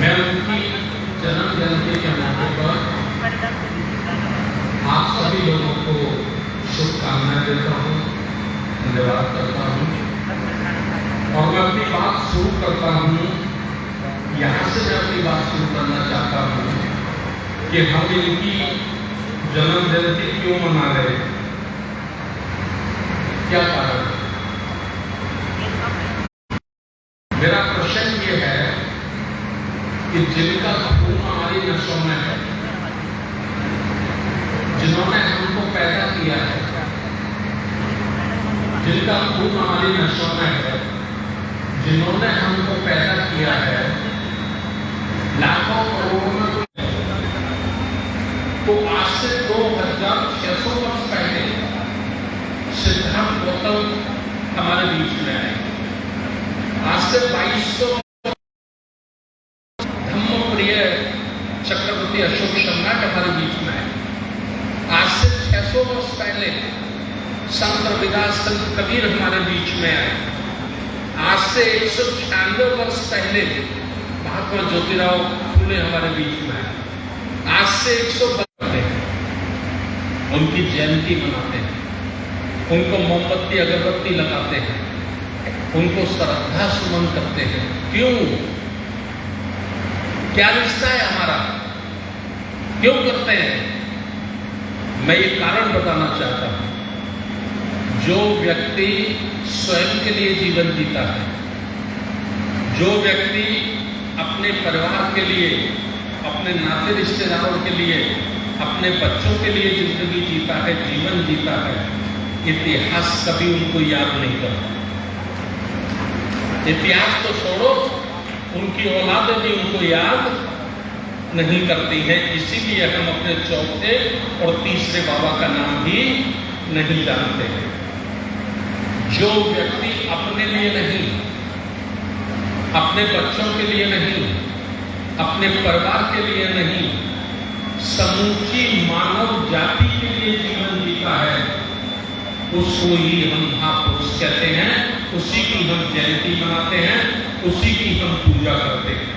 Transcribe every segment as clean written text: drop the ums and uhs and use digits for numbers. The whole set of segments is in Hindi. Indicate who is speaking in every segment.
Speaker 1: मैं उनकी जन्म जयंती के मौके पर आप सभी लोगों को शुभकामनाएं देता हूँ, धन्यवाद करता हूँ। और मैं अपनी बात शुरू करता हूँ, यहाँ से मैं अपनी बात शुरू करना चाहता हूँ कि हम इनकी जन्म जयंती क्यों मना रहे हैं, क्या कारण है। मेरा प्रश्न ये है कि जिनका खून हमारी नसों में है, जिन्होंने हमको पैदा किया है, जिनका खून हमारी नसों में है, जिन्होंने हमको पैदा किया है, लाखों करोड़ों में तो आज से 2600 वर्ष पहले सिद्धार्थ गौतम हमारे बीच में आए। आज से 2200 धम्मप्रिय चक्रवर्ती अशोक सम्राट हमारे बीच में आए। आज से 600 वर्ष पहले संत रविदास संत कबीर हमारे बीच में आए। आज से 196 वर्ष पहले महात्मा ज्योतिराव फूले हमारे बीच में आए। आज से 112 उनकी जयंती मनाते हैं, उनको मोमबत्ती अगरबत्ती लगाते हैं, उनको श्रद्धा सुमन करते हैं। क्यों? क्या रिश्ता है हमारा, क्यों करते हैं? मैं ये कारण बताना चाहता हूं। जो व्यक्ति स्वयं के लिए जीवन जीता है, जो व्यक्ति अपने परिवार के लिए, अपने नाते रिश्तेदारों के लिए, अपने बच्चों के लिए जिंदगी जीता है, जीवन जीता है, इतिहास कभी उनको याद नहीं करता। इतिहास तो छोड़ो, उनकी औलादें भी उनको याद नहीं करती हैं। इसीलिए हम अपने चौथे और तीसरे बाबा का नाम भी नहीं जानते हैं। जो व्यक्ति अपने लिए नहीं, अपने बच्चों के लिए नहीं, अपने परिवार के लिए नहीं, समूची मानव जाति के लिए जीवन जीता है, उसको ही हम महापुरुष कहते हैं, उसी की हम जयंती मनाते हैं, उसी की हम पूजा करते हैं।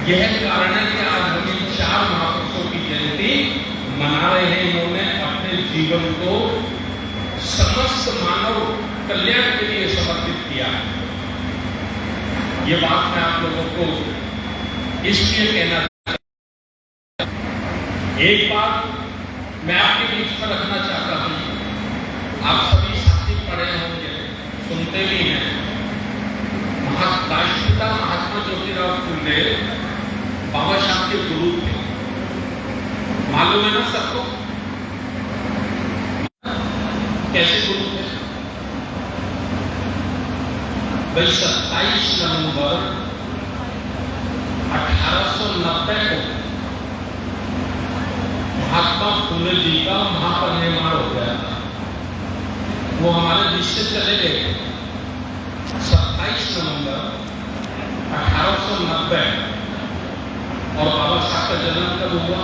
Speaker 1: यह कारण है कि आज हम इन 4 महापुरुषों की जयंती मना रहे हैं। इन्होंने अपने जीवन को समस्त मानव कल्याण के लिए समर्पित किया है। ये बात मैं आप लोगों को इसलिए कहना, एक बात मैं आपके बीच में रखना चाहता हूं। आप सभी साथी पढ़े होंगे, सुनते भी हैं। राष्ट्रपिता महात्मा ज्योतिराव फूले बाबा साहब के गुरु थे, मालूम है ना सबको? कैसे गुरु थे? भाई 27 नवंबर 1890 को महात्मा फूले जी का महापरिनिर्वाण हो गया था। वो हमारे बीच से चले गए 27 नवंबर 1890। और बाबा साहब का जन्म कब हुआ?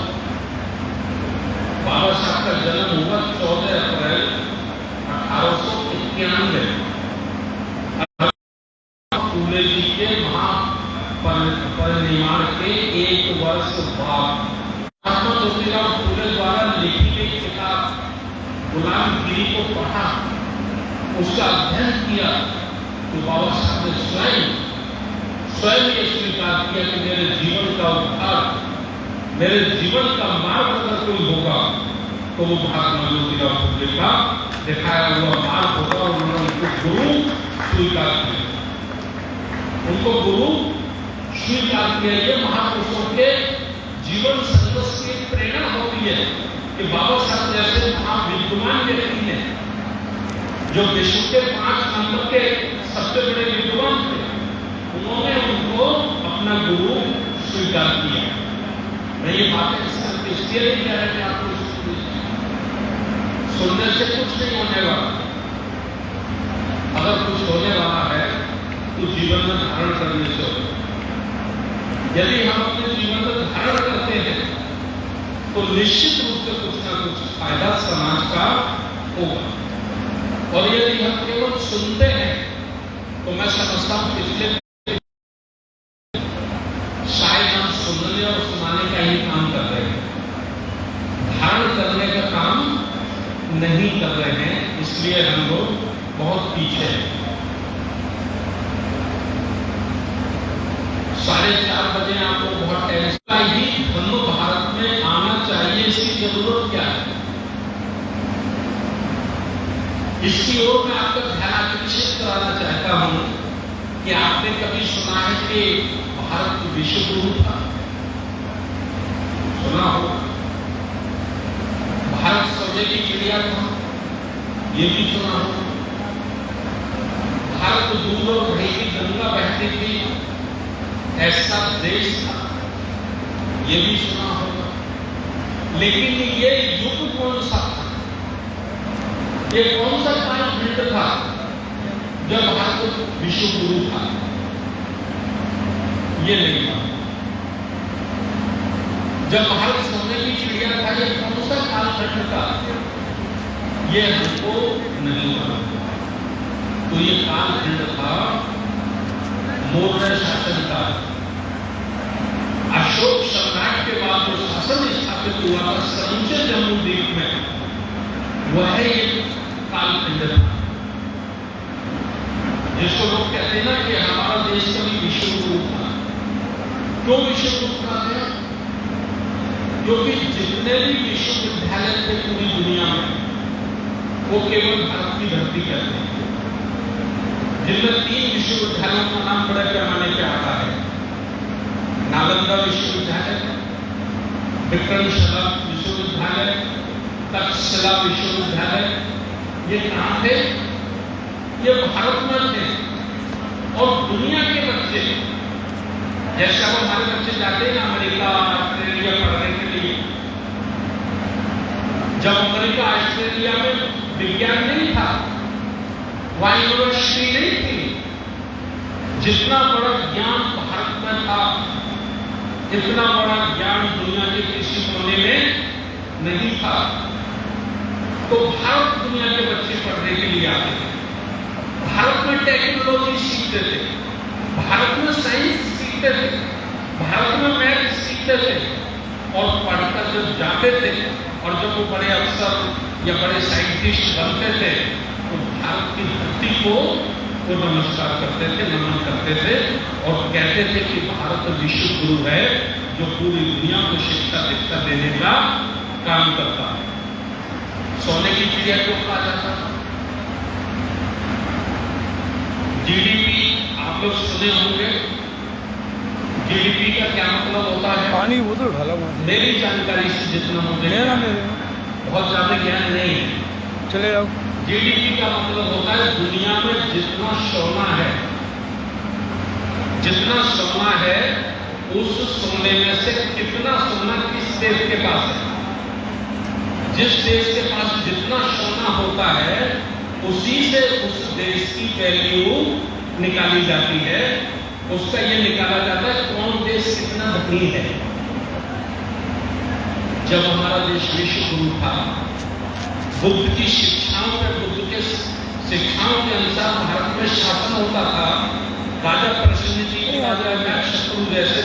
Speaker 1: बाबा साहब का जन्म हुआ 14 अप्रैल 1891। फूले जी के महापरिनिर्वाण के 1 वर्ष बाद महात्मा ज्योतिराव फूले द्वारा लिखी गई किताब गुलामगिरी को पढ़ा, उसका अध्ययन किया, तो बाबा साहब ने स्वयं ये स्वीकार किया कि मेरे जीवन का उद्धार, मेरे जीवन का मार्ग अगर कोई होगा तो वो महात्मा ज्योतिराव फूले का दिखाया हुआ मार्ग होगा। और उन्होंने उनको गुरु स्वीकार किया, उनको गुरु स्वीकार किया। ये महापुरुषों के जीवन संघर्ष की प्रेरणा होती है कि बाबा साहब जैसे महाविद्वान व्यक्ति हैं, जो विश्व के 5 नंबर के सबसे बड़े विद्वान थे, उन्होंने उनको अपना गुरु स्वीकार किया। मैं ये बातें सिर्फ इसलिए नहीं कह रहा कि आपको सुनने से कुछ नहीं होने वाला। अगर कुछ होने वाला है तो जीवन में धारण करने से होगा। यदि हम अपने जीवन में धारण करते हैं तो निश्चित रूप से कुछ ना कुछ फायदा समाज का होगा। और यदि हम केवल सुनते हैं तो मैं समझता हूं पिछले शायद हम सुनने और सुनाने का ही काम कर रहे हैं, धारण करने का काम नहीं कर रहे हैं, इसलिए हम लोग बहुत पीछे हैं। 4:30 बजे आपको बहुत टेंशन का ही धर्म भारत में आना चाहिए, इसकी जरूरत क्या है? इसकी ओर मैं आपका ध्यान आकर्षित कराना चाहता हूं कि आपने कभी सुना है कि भारत विश्व गुरु था? सुना हो? भारत सोने की चिड़िया था, ये भी सुना हो? भारत दूध और दही की गंगा बहती थी, ऐसा देश था, ये भी सुना होगा। लेकिन ये युग कौन सा था? ये कौन सा कालखंड था जब भारत विश्व गुरु था? ये नहीं था। जब भारत सोने की चिड़िया था, ये कौन सा कालखंड था? ये हमको नहीं मालूम। तो ये कालखंड था मौर्य शासन का। अशोक सम्राट के बाद जो शासन स्थापित हुआ था समूचे जम्मू द्वीप में, वह एक कालखंड था जिसको लोग कहते हैं ना कि हमारा देश कभी विश्व गुरु था। क्यों विश्व गुरु था? क्योंकि जितने भी विश्वविद्यालय थे पूरी दुनिया में, वो केवल भारत की धरती पर थे। जिनमें 3 विश्वविद्यालयों का नाम बड़े पैमाने पर आता है। नालंदा विश्वविद्यालय, विक्रमशिला विश्वविद्यालय, तक्षशिला विश्वविद्यालय, ये कहां थे? ये भारत में थे। और दुनिया के बच्चे, जैसे अब हमारे बच्चे जाते हैं ना अमेरिका, ऑस्ट्रेलिया पढ़ने के लिए, जब अमेरिका ऑस्ट्रेलिया में विज्ञान नहीं था, वहां यूनिवर्सिटी नहीं थी, जितना बड़ा ज्ञान भारत में था, इतना बड़ा ज्ञान दुनिया के किसी कोने में नहीं था। तो भारत दुनिया के बच्चे पढ़ने के लिए आते थे। भारत में टेक्नोलॉजी सीखते थे, भारत में साइंस सीखते थे, भारत में मैथ सीखते थे, और पढ़कर जब जाते थे और जब वो बड़े अफसर या बड़े साइंटिस्ट बनते थे, तो भारत की धरती को वो नमस्कार करते थे, नमन करते थे और कहते थे कि भारत विश्व गुरु है जो पूरी दुनिया को शिक्षा दीक्षा देने का काम करता है। सोने की चिड़िया क्यों कहा जाता था? जीडीपी आप लोग सुने होंगे। जीडीपी का क्या मतलब होता है?
Speaker 2: पानी बोतल ढाला।
Speaker 1: मेरी जानकारी से जितना मुझे बहुत ज्यादा ज्ञान नहीं है,
Speaker 2: चले जाओ।
Speaker 1: जीडीपी का मतलब होता है दुनिया में जितना सोना है, जितना सोना है उस सोने में से कितना सोना किस देश के पास है। जिस देश के पास जितना सोना होता है उसी से उस देश की वैल्यू निकाली जाती है। उसका ये निकाला जाता है कौन देश कितना धनी है। जब हमारा देश विश्व गुरु था, बुद्ध की शिक्षाओं पर, बुद्ध के शिक्षाओं के अनुसार भारत में शासन होता था। राजा प्रसन्न जी, राजा शत्रु जैसे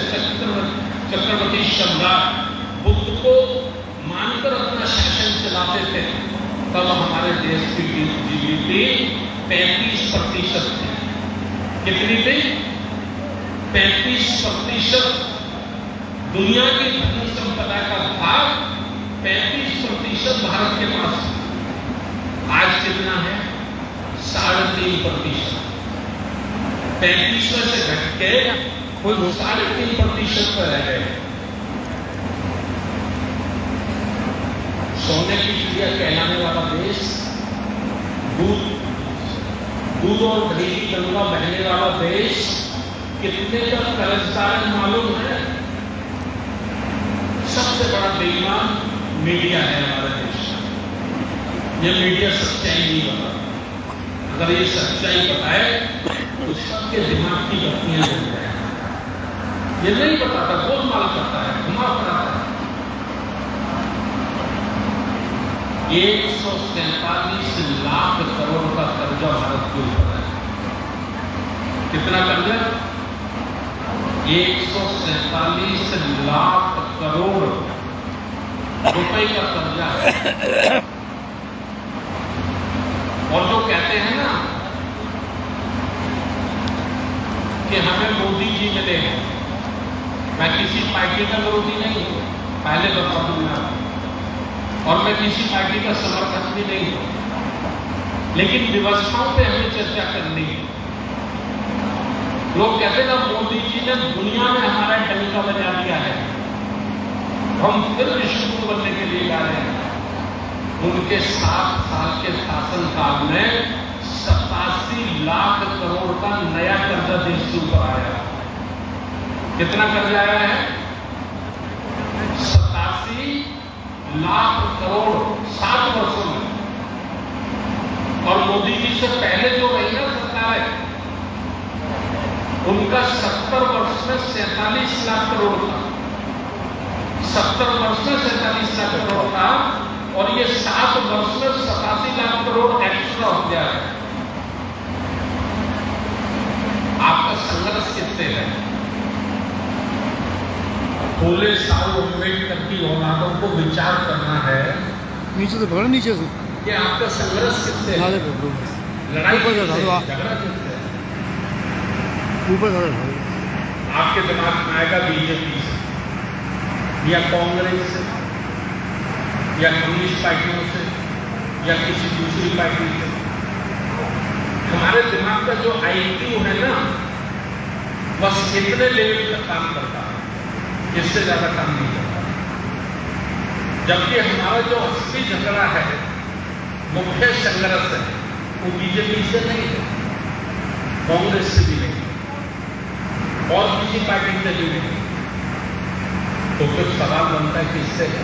Speaker 1: चक्रवर्ती सम्राट बुद्ध को मानकर अपना शासन चलाते थे। तब हमारे देश की जीडीपी 35% थी। कितनी थी? 35%। दुनिया की धन संपदा का भाग 35% भारत के पास। आज कितना है? 3.5%। 35 में से घट के 3.5% पर रह गए। सोने की चिड़िया कहलाने वाला देश, दूध और दही की गंगा बहने वाला देश कितने का कर्जदार है मालूम है? सबसे बड़ा बेईमान मीडिया है हमारे देश का। ये मीडिया सच्चाई नहीं बताता। अगर ये सच्चाई बताए तो सबके दिमाग की बत्तियां जल जाए। ये नहीं बताता, गोलमाल करता है, घुमा फिराता है। 147 लाख करोड़ का कर्जा भारत के ऊपर है। कितना कर्जा? 147 लाख करोड़ रुपए का कर्जा है। और जो कहते हैं ना कि हमें मोदी जी मिले हैं, मैं किसी पार्टी का विरोधी नहीं हूं, पहले बता दूंगा, और मैं किसी पार्टी का समर्थक भी नहीं हूं, लेकिन व्यवस्थाओं पे हमें चर्चा करनी है। लोग कहते ना मोदी जी ने दुनिया में हमारा डंका बजा दिया है, हम फिर विश्व बनने के लिए जा रहे हैं। उनके 7 साल के शासनकाल में 87 लाख करोड़ का नया कर्जा देश के ऊपर आया। कितना कर्जा आया है? 87 लाख करोड़ 7 वर्षों में। और मोदी जी से पहले जो रही ना सरकार है, उनका 70 वर्ष में 47 लाख करोड़ था। 70 वर्ष में 47 लाख करोड़ था, और ये 7 वर्ष में 87 लाख करोड़ एक्स्ट्रा हो गया है। आपका संघर्ष कितने है? फूले साहु अम्बेडकर की औलादों को विचार करना है,
Speaker 2: नीचे से पकड़, नीचे से
Speaker 1: कि आपका संघर्ष कितने है, लड़ाई किससे है, झगड़ा किससे है?
Speaker 2: ऊपर
Speaker 1: आपके दिमाग में आएगा बीजेपी से या कांग्रेस से या कम्युनिस्ट पार्टियों से या किसी दूसरी पार्टी से। हमारे दिमाग का जो IQ है ना, बस इतने लेवल तक काम करता है, इससे ज्यादा काम नहीं करता। जबकि हमारा जो असली झगड़ा है, मुख्य संघर्ष है, वो बीजेपी से नहीं है, कांग्रेस से भी नहीं, और किसी पार्टी से भी नहीं। तो फिर सवाल बनता है किससे है?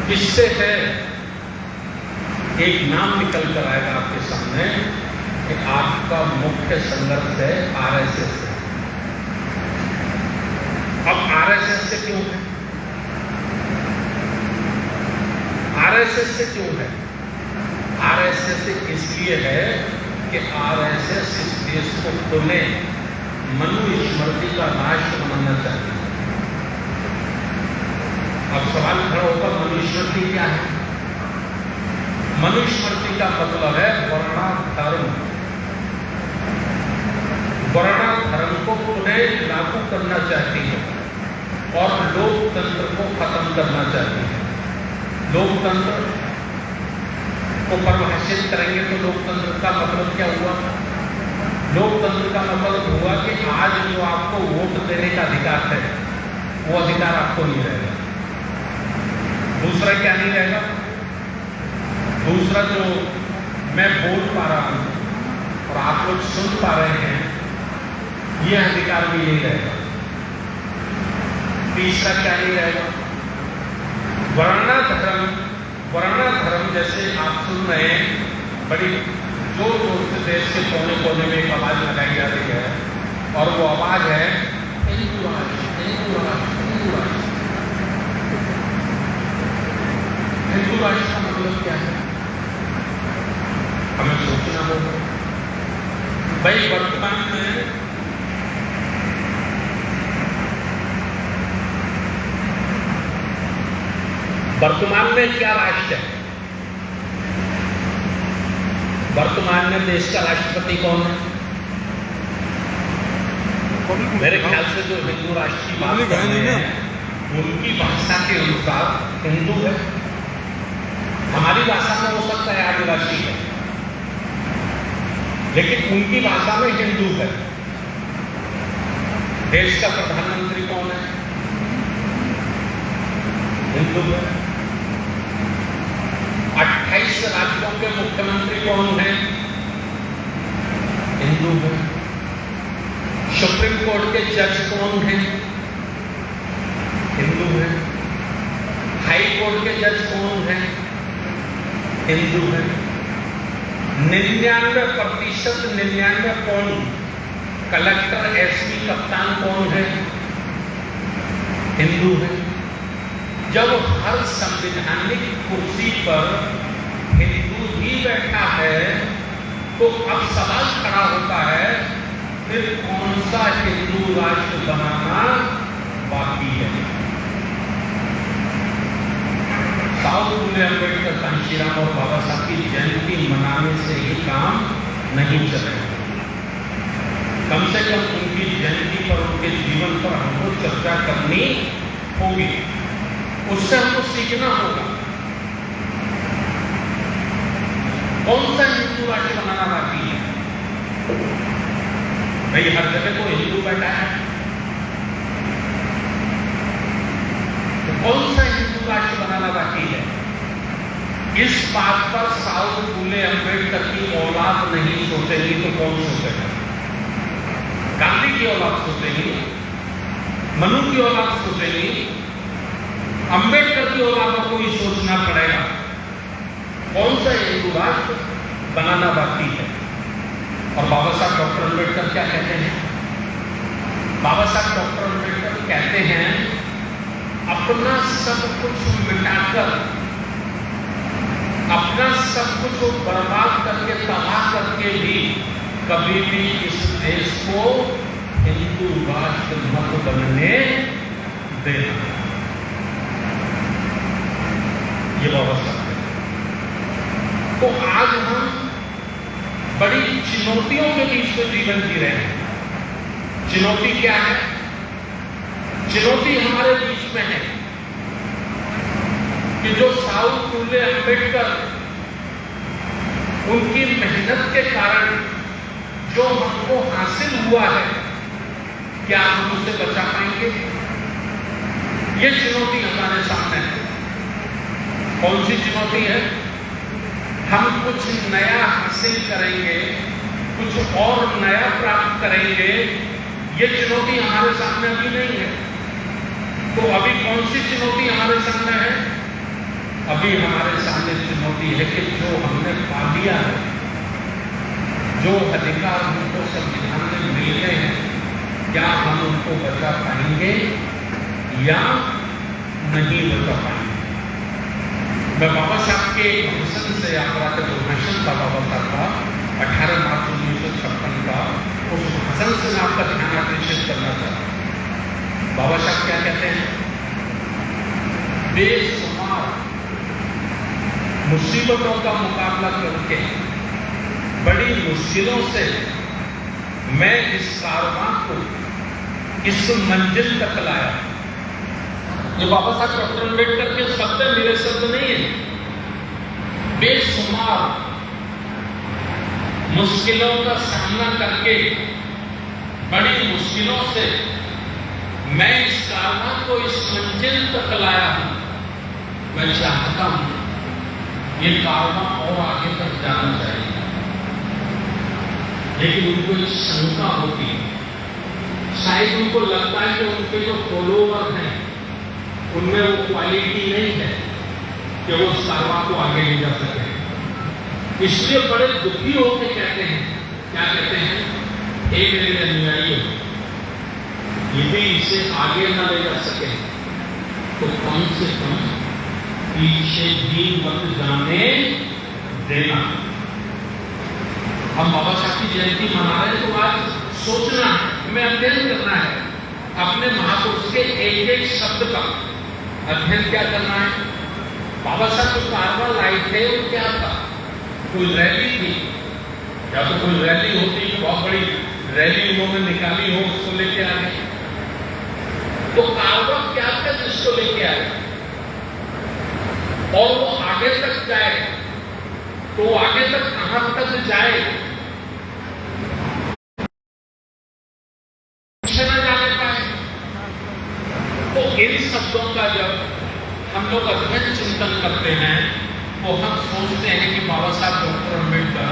Speaker 1: किससे है? एक नाम निकल कर आएगा आपके सामने कि आपका मुख्य संघर्ष है RSS से। अब RSS से क्यों है? RSS से क्यों है? RSS से इसलिए है कि RSS इस देश को पुनः मनुस्मृति का राष्ट्र बनाना चाहती है। अब सवाल खड़ा होगा, मनुस्मृति क्या है? मनुस्मृति का मतलब है वर्णाधर्म। वर्णाधर्म को पुनः लागू करना चाहती है और लोकतंत्र को खत्म करना चाहती है। लोकतंत्र को परिभाषित करेंगे तो लोकतंत्र का मतलब क्या हुआ? लोकतंत्र का मतलब हुआ कि आज जो आपको वोट देने का अधिकार है, वो अधिकार आपको नहीं रहेगा। दूसरा क्या नहीं रहेगा? दूसरा जो मैं बोल पा रहा हूं और आप लोग सुन पा रहे हैं, ये अधिकार भी नहीं रहेगा। तीसरा क्या नहीं रहेगा? वर्णाधर्म। वर्णाधर्म जैसे आप सुन रहे हैं, बड़ी जोर जोर से देश के कोने कोने में एक आवाज लगाई जा रही है, और वो आवाज है हिंदू राष्ट्र, हिंदू राष्ट्र, हिंदू राष्ट्र। हिंदू राष्ट्र का मतलब क्या है? हमें सोचना होगा। भाई वर्तमान में क्या राष्ट्र है? वर्तमान में देश का राष्ट्रपति कौन है? मेरे ख्याल से जो हिंदू राष्ट्र की बात कर रहे हैं, उनकी भाषा के अनुसार हिंदू है। हमारी भाषा में हो सकता है आदिवासी है, लेकिन उनकी भाषा में हिंदू है। देश का प्रधानमंत्री कौन है? हिंदू है। 28 राज्यों के मुख्यमंत्री कौन है? हिंदू है। सुप्रीम कोर्ट के जज कौन है? हिंदू है। हाई कोर्ट के जज कौन है? हिंदू है। 99% 99 कौन? कलेक्टर, एसपी, कप्तान कौन है? हिंदू है। जब हर संवैधानिक कुर्सी पर हिंदू ही बैठा है, तो अब सवाल खड़ा होता है फिर कौन सा हिंदू राष्ट्र बनाना बाकी है? साउथ फूले अम्बेडकर, कांशीराम और बाबा साहब की जयंती मनाने से ही काम नहीं चलेगा। कम से कम उनकी जयंती पर, उनके जीवन पर हमको चर्चा करनी होगी, उससे हमको सीखना होगा। कौन सा हिंदू राष्ट्र बनाना बाकी है? भाई हर जगह तो हिंदू बैठा है, तो कौन सा हिंदू राष्ट्र बनाना बाकी है? इस बात पर साउथ फूले अम्बेडकर की औलाद नहीं सोचेगी तो कौन सोचेगा? गांधी की औलाद सोचेगी, मनु की औलाद सोचेगी, अम्बेडकर की औलाद को कोई सोचना पड़ेगा कौन सा हिंदू राष्ट्र बनाना बाकी है। और बाबा साहब डॉक्टर अम्बेडकर क्या कहते हैं? बाबा साहब डॉक्टर अम्बेडकर कहते हैं, अपना सब कुछ मिटाकर, अपना सब कुछ बर्बाद करके, तबाह करके भी कभी भी इस देश को हिंदू राष्ट्र मत बनने देना। ये बाबा साहब। तो आज हम बड़ी चुनौतियों के बीच में जीवन जी रहे हैं। चुनौती क्या है? चुनौती हमारे बीच में है कि जो साउथ फूले अम्बेडकर, उनकी मेहनत के कारण जो हमको हासिल हुआ है, क्या हम उसे बचा पाएंगे? ये चुनौती हमारे सामने है। कौन सी चुनौती है? हम कुछ नया हासिल करेंगे, कुछ और नया प्राप्त करेंगे, ये चुनौती हमारे सामने अभी नहीं है। तो अभी कौन सी चुनौती हमारे सामने है? अभी हमारे सामने चुनौती है कि जो हमने पा लिया है, जो अधिकार हमको संविधान में मिल गए हैं, क्या हम उनको बचा पाएंगे या नहीं बचा पाएंगे? मैं बाबा साहब के भाषण से, यात्रा का जो भाषण था बाबा साहब का 18 मार्च 1956 का, उस भाषण से मैं आपका ध्यान आकर्षित करना चाहता हूं। बाबा साहब क्या कहते हैं? बेशुमार मुसीबतों का मुकाबला करके, बड़ी मुश्किलों से मैं इस कारवां को इस मंजिल तक लाया। ये बाबा साहब डॉक्टर अम्बेडकर के शब्द मेरे शब्द नहीं है। बेशुमार मुश्किलों का सामना करके, बड़ी मुश्किलों से मैं इस कारवां को इस मंजिल तक लाया हूं। मैं चाहता हूं ये कारवां और आगे तक जाना चाहिए, लेकिन उनको एक शंका होती है। शायद उनको लगता है कि उनके जो फॉलोवर हैं उनमें वो क्वालिटी नहीं है कि वो उस कारवां को आगे ले जा सके। इसलिए बड़े दुखी होकर कहते हैं, क्या कहते हैं? एक मेरे अनुयायी यदि इसे आगे न ले जा सके तो कम से कम पीछे भी मत जाने देना। हम बाबा साहब की जयंती मना रहे हैं, तो आज सोचना है, हमें अध्ययन करना है अपने महापुरुष के एक एक शब्द का अध्ययन क्या करना है। बाबा साहब जो कारवां लाए थे वो क्या था? कोई रैली थी, या तो कोई रैली होती, बहुत बड़ी रैली उन्होंने निकाली हो, उसको लेके आ गए। तो कारवां क्या था जिसको लेके आए? और वो आगे तक जाए तो वो आगे तक कहां तक जाए, न जाने पाए। तो इन शब्दों का जब हम लोग अध्ययन चिंतन करते हैं तो हम सोचते हैं कि बाबा साहब डॉक्टर अम्बेडकर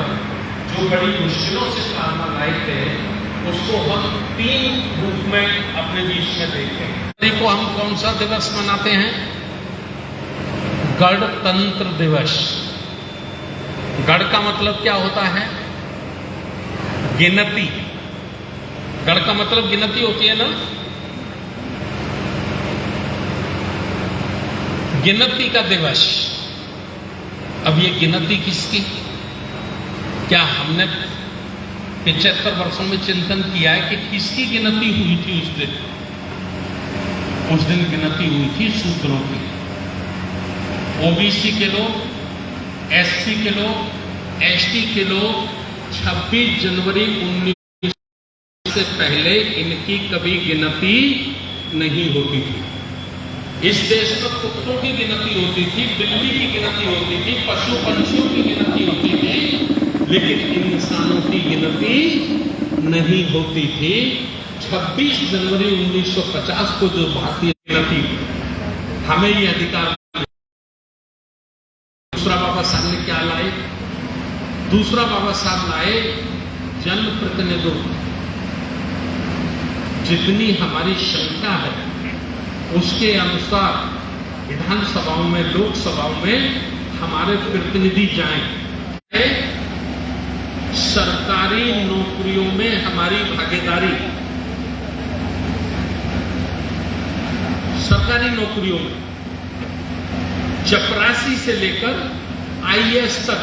Speaker 1: जो बड़ी मुश्किलों से कारवां लाए थे, उसको हम 3 रूप में अपने बीच में देखें। देखो, हम कौन सा दिवस मनाते हैं? गणतंत्र दिवस। गण का मतलब क्या होता है? गिनती। गण का मतलब गिनती होती है ना? गिनती का दिवस। अब ये गिनती किसकी? क्या हमने 75 वर्षों में चिंतन किया है कि किसकी गिनती हुई थी उस दिन गिनती हुई थी शूद्रों की। ओबीसी के लोग, एससी के लोग, एसटी के लोग 26 जनवरी 19 से पहले इनकी कभी गिनती नहीं होती थी। इस देश में कुत्तों की गिनती होती थी, बिल्ली की गिनती होती थी, पशु पंछियों की गिनती होती थी, लेकिन इंसानों की गिनती नहीं होती थी। 26 जनवरी 1950 को जो भारतीय गिनती, हमें ये अधिकार, दूसरा बाबा साहब ने क्या लाए? दूसरा बाबा साहब लाए जन प्रतिनिधित्व। जितनी हमारी संख्या है उसके अनुसार विधानसभाओं में, लोकसभाओं में हमारे प्रतिनिधि जाएं। सरकारी नौकरियों में हमारी भागीदारी, सरकारी नौकरियों में चपरासी से लेकर आईएएस तक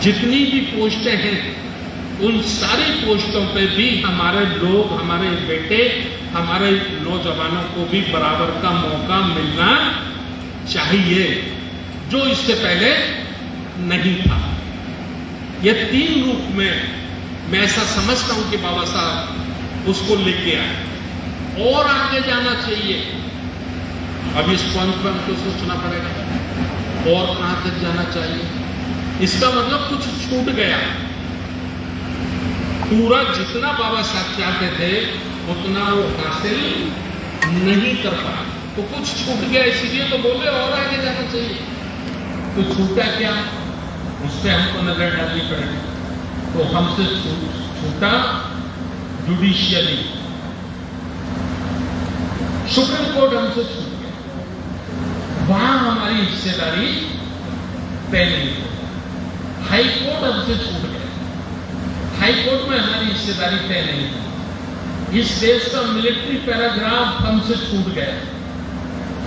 Speaker 1: जितनी भी पोस्टें हैं, उन सारी पोस्टों पे भी हमारे लोग, हमारे बेटे, हमारे नौजवानों को भी बराबर का मौका मिलना चाहिए, जो इससे पहले नहीं था। ये 3 रूप में मैं ऐसा समझता हूं कि बाबा साहब उसको लेके आए। और आगे जाना चाहिए। अब इस पॉइंट पर हमको सोचना पड़ेगा और कहां तक जाना चाहिए। इसका मतलब कुछ छूट गया। पूरा जितना बाबा साहब चाहते थे उतना वो हासिल नहीं कर पाए, तो कुछ छूट गया, इसीलिए तो बोले और आगे जाना चाहिए। तो छूटा क्या, उस पर हमको नजर डालनी पड़ेगी। तो हमसे छूटा जुडिशियली, सुप्रीम कोर्ट हमसे छूट गया, वहां हमारी हिस्सेदारी तय नहीं हो। हाई कोर्ट हमसे छूट गया, हाई कोर्ट में हमारी हिस्सेदारी तय नहीं है। इस देश का मिलिट्री पैराग्राफ हमसे छूट गया।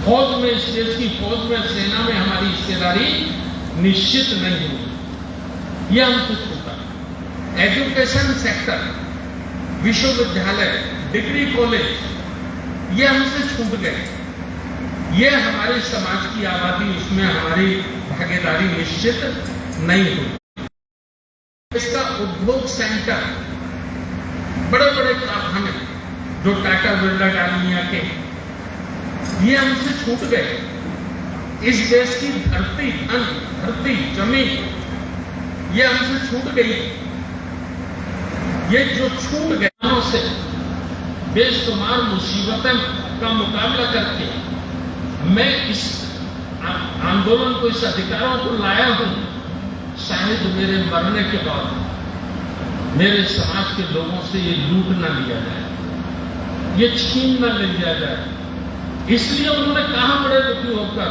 Speaker 1: फौज में, इस देश की फौज में, सेना में हमारी हिस्सेदारी निश्चित नहीं हुई, यह हमसे छूटा। एजुकेशन सेक्टर, विश्वविद्यालय, डिग्री कॉलेज, ये हमसे छूट गए। ये हमारे समाज की आबादी, उसमें हमारी भागीदारी निश्चित नहीं हुई। इसका उद्योग सेंटर, बड़े बड़े कारखाने जो टाटा बिरला डालमिया के, ये हमसे छूट गए। इस देश की धरती, धन, धरती, जमीन, ये हमसे छूट गई। ये जो छूट गए से बेशुमार मुसीबतें का मुकाबला करके मैं इस आंदोलन को, इस अधिकारों को लाया हूं। शायद मेरे मरने के बाद मेरे समाज के लोगों से ये लूट ना लिया जाए, ये छीन ना लिया जाए। इसलिए उन्होंने कहा बड़े दुखी होकर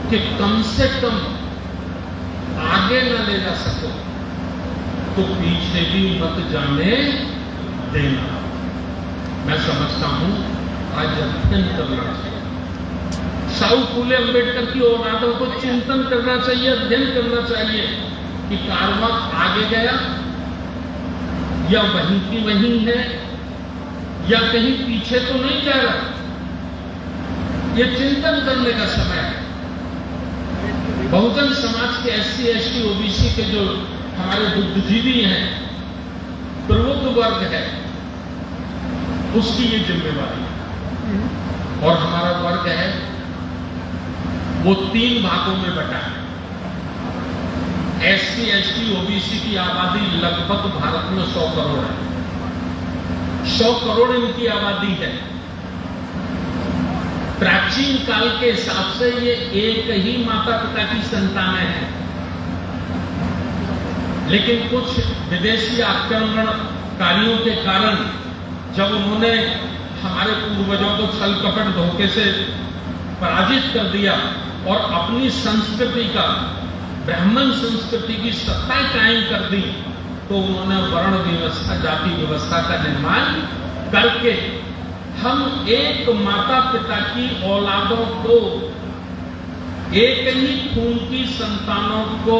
Speaker 1: कि कम से कम आगे न ले जा सको तो पीछे भी मत जाने देना। मैं समझता हूं आज अध्ययन करना चाहिए। साहू फूले अम्बेडकर की औलादों को चिंतन करना चाहिए, अध्ययन करना चाहिए कि कारवां आगे गया या वहीं की वहीं है, या कहीं पीछे तो नहीं जा रहा। ये चिंतन करने का समय है। बहुजन समाज के एससी, एसटी, ओबीसी के जो हमारे बुद्धिजीवी हैं, प्रबुद्ध वर्ग है, उसकी ये जिम्मेवारी है। और हमारा वर्ग है वो 3 भागों में बटा है। एससी, एसटी, ओबीसी की आबादी लगभग भारत में 100 करोड़ है। 100 करोड़ इनकी आबादी है। प्राचीन काल के हिसाब से ये एक ही माता पिता की संतानें हैं, लेकिन कुछ विदेशी आक्रमणकारियों के कारण जब उन्होंने हमारे पूर्वजों को छल कपट धोखे से पराजित कर दिया और अपनी संस्कृति का, ब्राह्मण संस्कृति की सत्ता कायम कर दी, तो उन्होंने वर्ण व्यवस्था, जाति व्यवस्था का निर्माण करके हम एक माता पिता की औलादों को, एक ही खून की संतानों को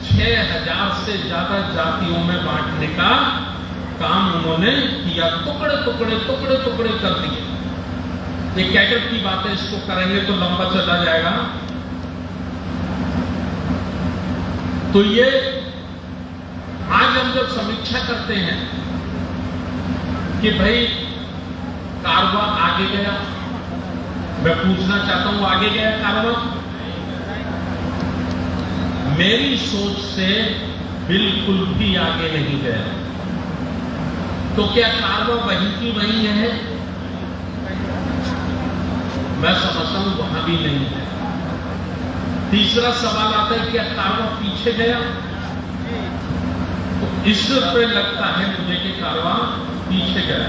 Speaker 1: 6,000 से ज्यादा जातियों में बांटने का काम उन्होंने किया। टुकड़े टुकड़े टुकड़े टुकड़े कर दिए। ये कैडर की बात है, इसको करेंगे तो लंबा चला जाएगा। तो ये आज हम जब समीक्षा करते हैं कि भाई कारवा आगे गया, मैं पूछना चाहता हूं आगे गया कारवा? मेरी सोच से बिल्कुल भी आगे नहीं गया। तो क्या कारवा वहीं की वहीं है? मैं समझता हूं वहां भी नहीं है। तीसरा सवाल आता है, क्या कारवा पीछे गया? तो इस पे लगता है मुझे कि कारवा पीछे गया।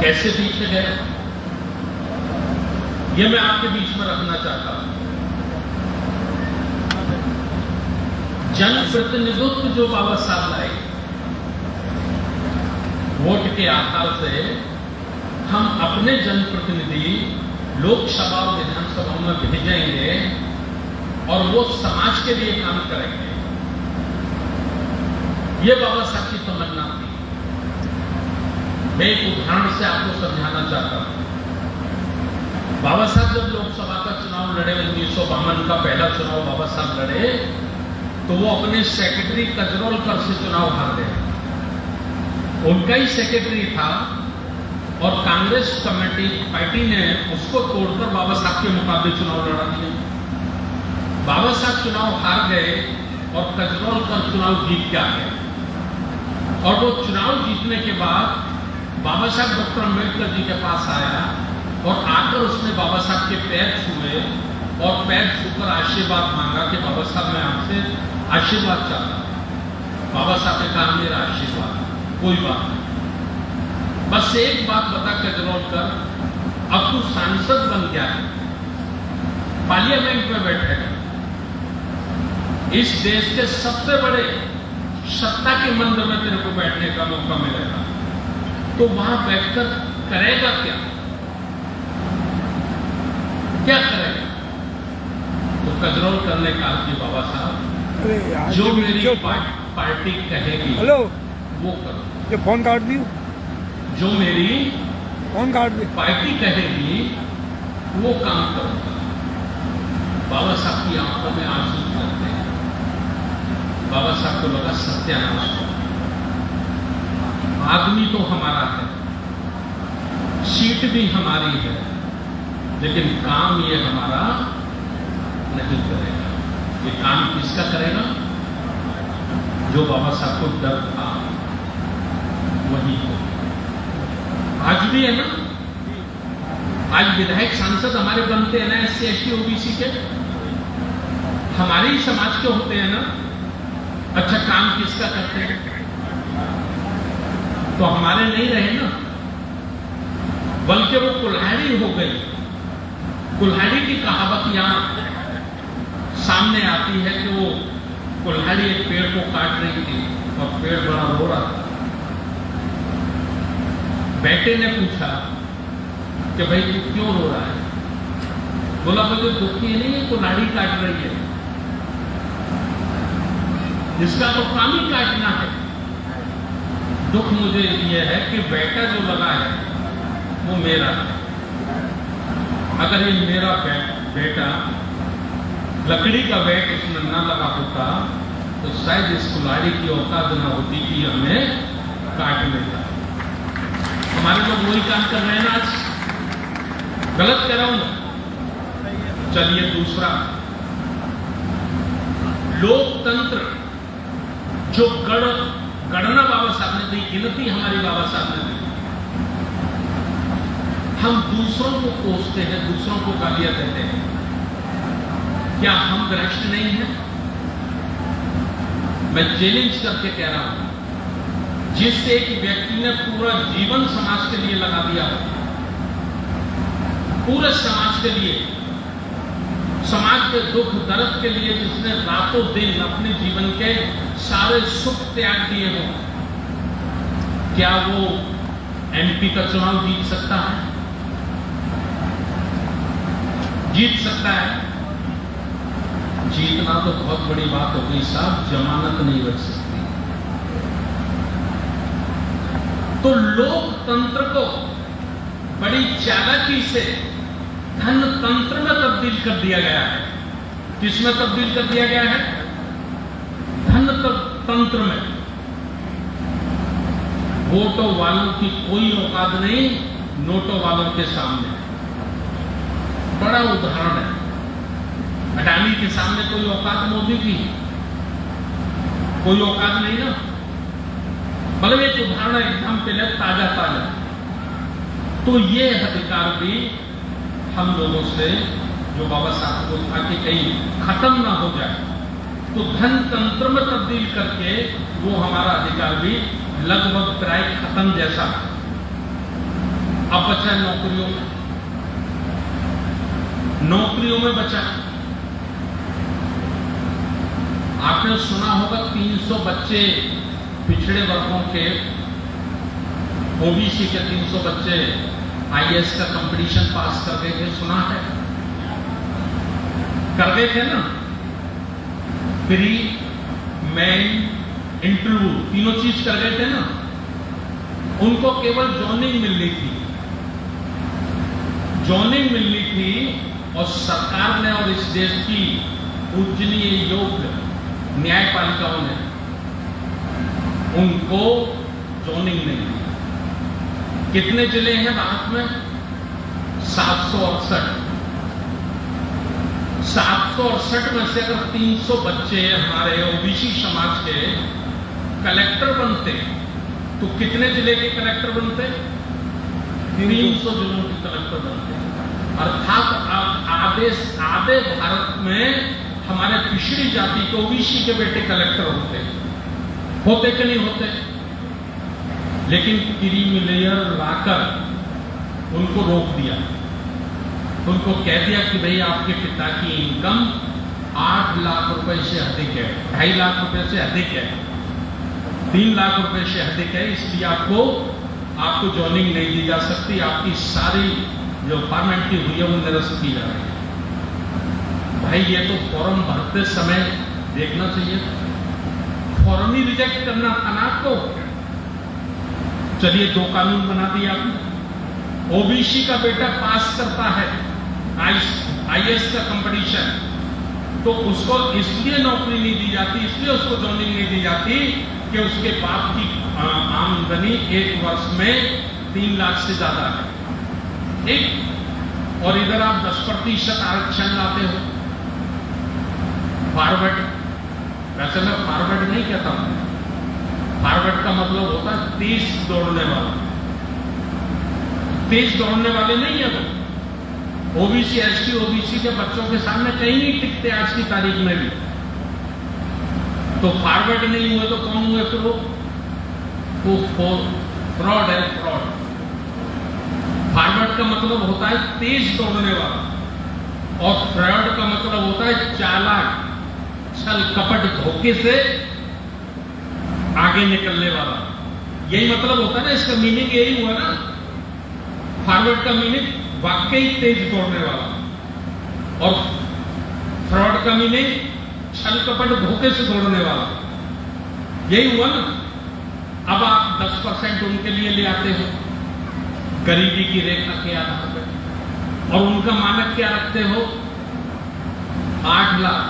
Speaker 1: कैसे पीछे गया, ये मैं आपके बीच में रखना चाहता हूं। जनप्रतिनिधित्व जो बाबा साहब लाए, वोट के आधार से हम अपने जनप्रतिनिधि लोकसभा और विधानसभा में भेजेंगे और वो समाज के लिए काम करेंगे। ये बाबा साहब की तमन्ना थी। मैं एक उदाहरण से आपको समझाना चाहता हूं। बाबा साहब जब लोकसभा का चुनाव लड़े, 1952 का पहला चुनाव बाबा साहब लड़े, तो वो अपने सेक्रेटरी कजरोलकर से चुनाव हार गए। उनका ही सेक्रेटरी था और कांग्रेस कमेटी पार्टी ने उसको तोड़कर बाबा साहब के मुकाबले चुनाव लड़ा दिया। बाबा साहब चुनाव हार गए और कजरोलकर चुनाव जीत के आ गए। और वो चुनाव जीतने के बाद बाबा साहब डॉक्टर अम्बेडकर जी के पास आया और आकर उसने बाबा साहब के पैर छुए और पैर छूकर आशीर्वाद मांगा कि बाबा साहब मैं आपसे आशीर्वाद चाहता हूं। बाबा साहब ने कहा मेरा आशीर्वाद कोई बात नहीं, बस एक बात बता कजरोलकर, अब तू सांसद बन गया है, पार्लियामेंट में बैठेगा, इस देश के सबसे बड़े सत्ता के मंदिर में तेरे को बैठने का मौका मिलेगा, तो वहां बैठकर करेगा क्या? क्या करेगा? तो कजरोलकर ने कहा कि बाबा साहब जो मेरी पार्टी कहेगी वो करो।
Speaker 2: ये फोन काट दियो,
Speaker 1: जो मेरी
Speaker 2: फोन काट दी,
Speaker 1: पार्टी कहेगी वो काम करूंगा। बाबा साहब की आंखों में आंसू लगते हैं। बाबा साहब को लगा सत्यानाश हो, आदमी तो हमारा है, सीट भी हमारी है, लेकिन काम ये हमारा नहीं करेगा। ये काम किसका करेगा? जो बाबा साहब को डर था वही हो। आज भी है ना, आज विधायक सांसद हमारे बनते हैं ना, SC ST OBC के, हमारे ही समाज के होते हैं ना। अच्छा, काम किसका करते हैं? तो हमारे नहीं रहे ना, बल्कि वो कुल्हाड़ी हो गई। कुल्हाड़ी की कहावत यहां सामने आती है कि वो कुल्हाड़ी एक पेड़ को काट रही थी और पेड़ बड़ा रो रहा था। बेटे ने पूछा कि भाई तू क्यों रो रहा है? बोला मुझे दुख ही नहीं है, कुल्हाड़ी काट रही है, जिसका तो काम ही काटना है। दुख मुझे यह है कि बेटा जो लगा है वो मेरा है। अगर ये मेरा बेटा लकड़ी का बैट उसमें न लगा होता तो शायद इस कुल्हाड़ी की औकात न होती कि हमें काट लेता। हमारे लोग वही काम कर रहे हैं ना आज। गलत कर रहा हूं? चलिए दूसरा, लोकतंत्र जो गणना बाबा साहब ने दी, गिनती हमारी बाबा साहब ने दी। हम दूसरों को कोसते हैं, दूसरों को गालियां देते हैं। क्या हम भ्रष्ट नहीं हैं? मैं चैलेंज करके कह रहा हूं, जिस एक व्यक्ति ने पूरा जीवन समाज के लिए लगा दिया हो, पूरे समाज के लिए, समाज के दुख दर्द के लिए जिसने रातों दिन अपने जीवन के सारे सुख त्याग दिए हो, क्या वो MP का चुनाव जीत सकता है? जीत सकता है? जीतना तो बहुत बड़ी बात हो गई साहब, जमानत नहीं बच सकती। तो लोकतंत्र को बड़ी चालाकी से धनतंत्र में तब्दील कर दिया गया है। किसमें तब्दील कर दिया गया है? धनतंत्र में। वोटों वालों की कोई औकात नहीं नोटों वालों के सामने। बड़ा उदाहरण है, अडानी के सामने कोई औकात मोदी की? कोई औकात नहीं ना। मतलब एक उदाहरण एकदम पहले ताजा। तो ये अधिकार भी हम लोगों से, जो बाबा साहब को था कि कहीं खत्म ना हो जाए, तो धनतंत्र में तब्दील करके वो हमारा अधिकार भी लगभग प्राय खत्म जैसा। अब बचा नौकरियों में बचा। आपने सुना होगा 300 बच्चे पिछड़े वर्गों के, ओबीसी के 300 बच्चे आईएएस का कंपटीशन पास कर गए थे। सुना है? कर गए थे ना। प्री मेन इंटरव्यू तीनों चीज कर गए थे ना। उनको केवल जॉइनिंग मिलनी थी, और सरकार ने और इस देश की पूजनीय योग्य न्यायपालिकाओं ने उनको जॉइनिंग नहीं दी। कितने जिले हैं भारत में? 768। 768 में से अगर 300 बच्चे हमारे ओबीसी समाज के कलेक्टर बनते तो कितने जिले के कलेक्टर बनते? 300 जिलों के कलेक्टर बनते। अर्थात आधे भारत में हमारे पिछड़ी जाति के ओबीसी के बेटे कलेक्टर होते कि नहीं होते? लेकिन क्रीमिलेयर लाकर उनको रोक दिया। उनको कह दिया कि भाई आपके पिता की इनकम 8 लाख रुपए से अधिक है, 2.5 लाख रुपए से अधिक है, 3 लाख रुपए से अधिक है, इसलिए आपको जॉइनिंग नहीं दी जा सकती। आपकी सारी जो फॉर्मेलिटी हुई है वो निरस्त की जा रही है। भाई ये तो फॉर्म भरते समय देखना चाहिए, फॉर्म ही रिजेक्ट करना था ना आपको। चलिए 2 कानून बना दिए आपने। ओबीसी का बेटा पास करता है आईएएस का कंपटीशन, तो उसको इसलिए नौकरी नहीं दी जाती, इसलिए उसको जॉइनिंग नहीं दी जाती कि उसके बाप की आमदनी 1 वर्ष में 3 लाख से ज्यादा है। ठीक। और इधर आप 10% आरक्षण लाते हो। फॉरवर्ड, वैसे मैं फॉरवर्ड नहीं कहता हूं। फॉरवर्ड का मतलब होता है तेज दौड़ने वाला। तेज दौड़ने वाले नहीं है वो। ओबीसी एसटी ओबीसी के बच्चों के सामने कहीं नहीं टिकते आज की तारीख में भी। तो फॉरवर्ड नहीं हुए तो कौन हुए फिर? वो फ्रॉड है, फ्रॉड। फॉरवर्ड का मतलब होता है तेज दौड़ने वाला, और फ्रॉड का मतलब होता है चालाक, छल कपट धोखे से आगे निकलने वाला। यही मतलब होता है ना, इसका मीनिंग यही हुआ ना। फॉरवर्ड का मीनिंग वाकई तेज दौड़ने वाला, और फ्रॉड का मीनिंग छल कपट धोखे से दौड़ने वाला। यही हुआ ना। अब आप 10% उनके लिए ले आते हो गरीबी की रेखा के आधार पर, और उनका मानक क्या रखते हो? 8 लाख।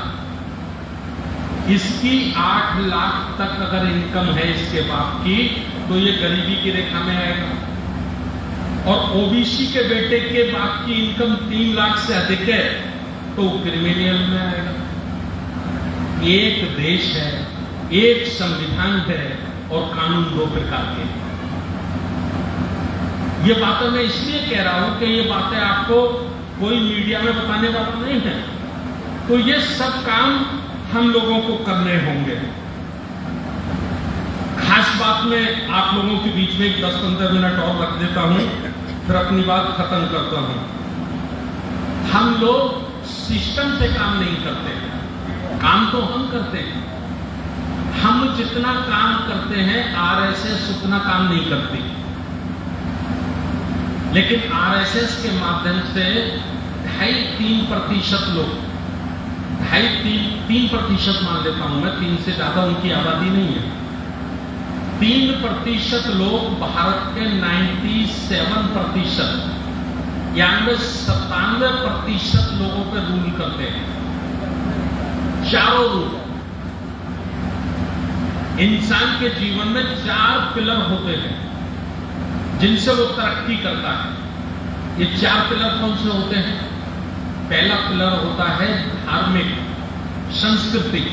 Speaker 1: इसकी 8 लाख तक अगर इनकम है इसके बाप की, तो ये गरीबी की रेखा में आएगा। और ओबीसी के बेटे के बाप की इनकम 3 लाख से अधिक है तो क्रिमिनल में आएगा। एक देश है, एक संविधान है, और कानून 2 प्रकार के। ये बातें मैं इसलिए कह रहा हूं कि ये बातें आपको कोई मीडिया में बताने वाला नहीं है। तो ये सब काम हम लोगों को करने होंगे। खास बात में आप लोगों के बीच में 10-15 मिनट और रख देता हूं, फिर अपनी बात खत्म करता हूं। हम लोग सिस्टम से काम नहीं करते, काम तो हम करते हैं। हम जितना काम करते हैं आरएसएस उतना काम नहीं करती। लेकिन आरएसएस के माध्यम से 2.5-3% लोग 3% मान लेता हूं मैं, 3 से ज्यादा उनकी आबादी नहीं है। 3% लोग भारत के 97%, यानी 97% लोगों पे रूल करते हैं। चारों रूल। इंसान के जीवन में 4 पिलर होते हैं जिनसे वो तरक्की करता है। ये 4 पिलर कौन से होते हैं? पहला पिलर होता है धार्मिक, संस्कृति,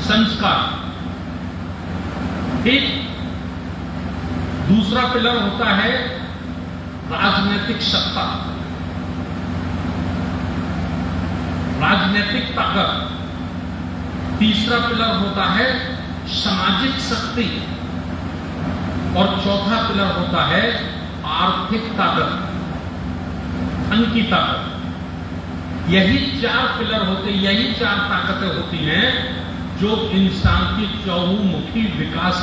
Speaker 1: संस्कार। ठीक। दूसरा पिलर होता है राजनीतिक सत्ता, राजनीतिक ताकत। तीसरा पिलर होता है सामाजिक शक्ति और चौथा पिलर होता है आर्थिक ताकत, धन की ताकत। यही 4 पिलर होते, यही 4 ताकतें होती हैं जो इंसान की चहुमुखी विकास,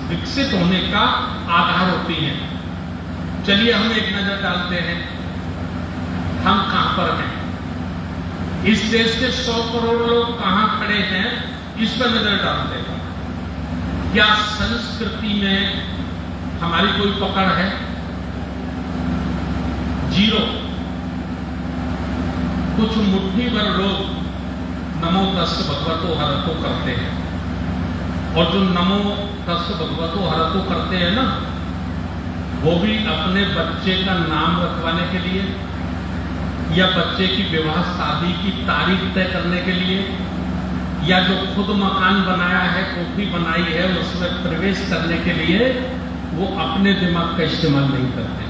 Speaker 1: विकसित होने का आधार होती हैं। चलिए हम एक नजर डालते हैं हम कहां पर हैं। इस देश के 100 करोड़ लोग कहां खड़े हैं, इस पर नजर डालते हैं। क्या संस्कृति में हमारी कोई पकड़ है? 0। कुछ मुट्ठी भर लोग नमो तस् भगवतो हरतो करते हैं, और जो नमो तस् भगवतो हरतो करते हैं ना, वो भी अपने बच्चे का नाम रखवाने के लिए, या बच्चे की विवाह शादी की तारीख तय करने के लिए, या जो खुद मकान बनाया है, कोठी बनाई है, उसमें प्रवेश करने के लिए वो अपने दिमाग का इस्तेमाल नहीं करते।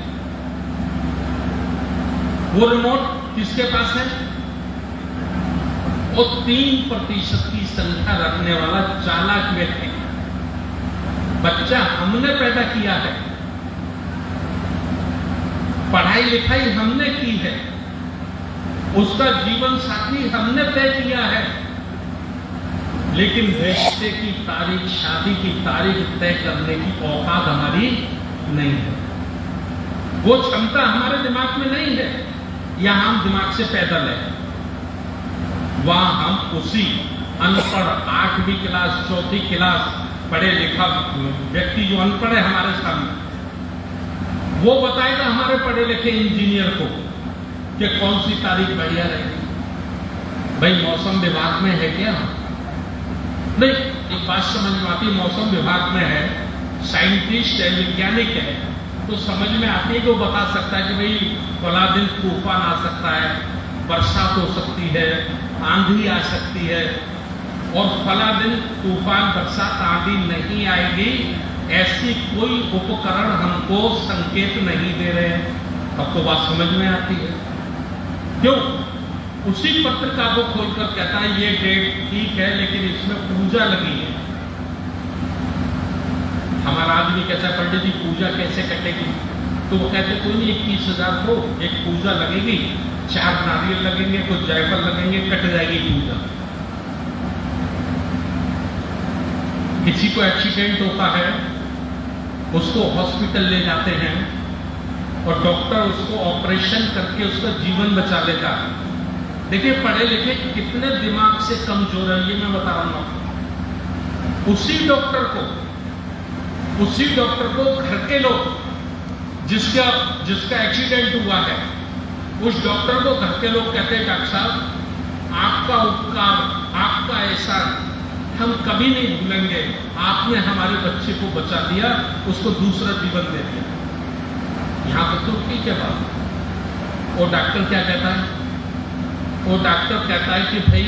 Speaker 1: वो रिमोट किसके पास है? वो 3% की संख्या रखने वाला चालाक व्यक्ति। बच्चा हमने पैदा किया है, पढ़ाई लिखाई हमने की है, उसका जीवन साथी हमने तय किया है, लेकिन रिश्ते की तारीख, शादी की तारीख तय करने की औकात हमारी नहीं है। वो क्षमता हमारे दिमाग में नहीं है, या हम दिमाग से पैदल हैं। वहां हम उसी अनपढ़ 8वीं क्लास 4वीं क्लास पढ़े लिखा व्यक्ति जो अनपढ़ है हमारे सामने, वो बताएगा हमारे पढ़े लिखे इंजीनियर को कि कौन सी तारीख बढ़िया रहेगी। भाई मौसम विभाग में है क्या? नहीं, एक बात समझ में आती, मौसम विभाग में है, साइंटिस्ट है, वैज्ञानिक है, तो समझ में आती है कि वो बता सकता है कि भाई फला दिन तूफान आ सकता है, बरसात हो सकती है, आंधी आ सकती है, और फला दिन तूफान, बरसात, आंधी नहीं आएगी, ऐसी कोई उपकरण हमको संकेत नहीं दे रहे हैं। अब तो बात समझ में आती है। क्यों? उसी पत्रिका को खोलकर कहता है ये डेट ठीक है, लेकिन इसमें पूजा लगी है। हमारा आदमी कहता है पंडित जी पूजा कैसे कटेगी? तो वो कहते कोई नहीं, 21,000 को एक पूजा लगेगी, 4 नारियल लगेंगे, कुछ जायफल लगेंगे, कट जाएगी पूजा। किसी को एक्सीडेंट होता है, उसको हॉस्पिटल ले जाते हैं, और डॉक्टर उसको ऑपरेशन करके उसका जीवन बचा लेता है। देखिए पढ़े लिखे कितने दिमाग से कमजोर है, ये मैं बता रहा हूं। उसी डॉक्टर को घर के लोग, जिसका एक्सीडेंट हुआ है, उस डॉक्टर को घर के लोग कहते हैं डॉक्टर साहब आपका उपकार, आपका एहसान हम कभी नहीं भूलेंगे, आपने हमारे बच्चे को बचा दिया, उसको दूसरा जीवन दे दिया। यहां तक तो ठीक है बात। वो डॉक्टर क्या कहता है? वो डॉक्टर कहता है कि भाई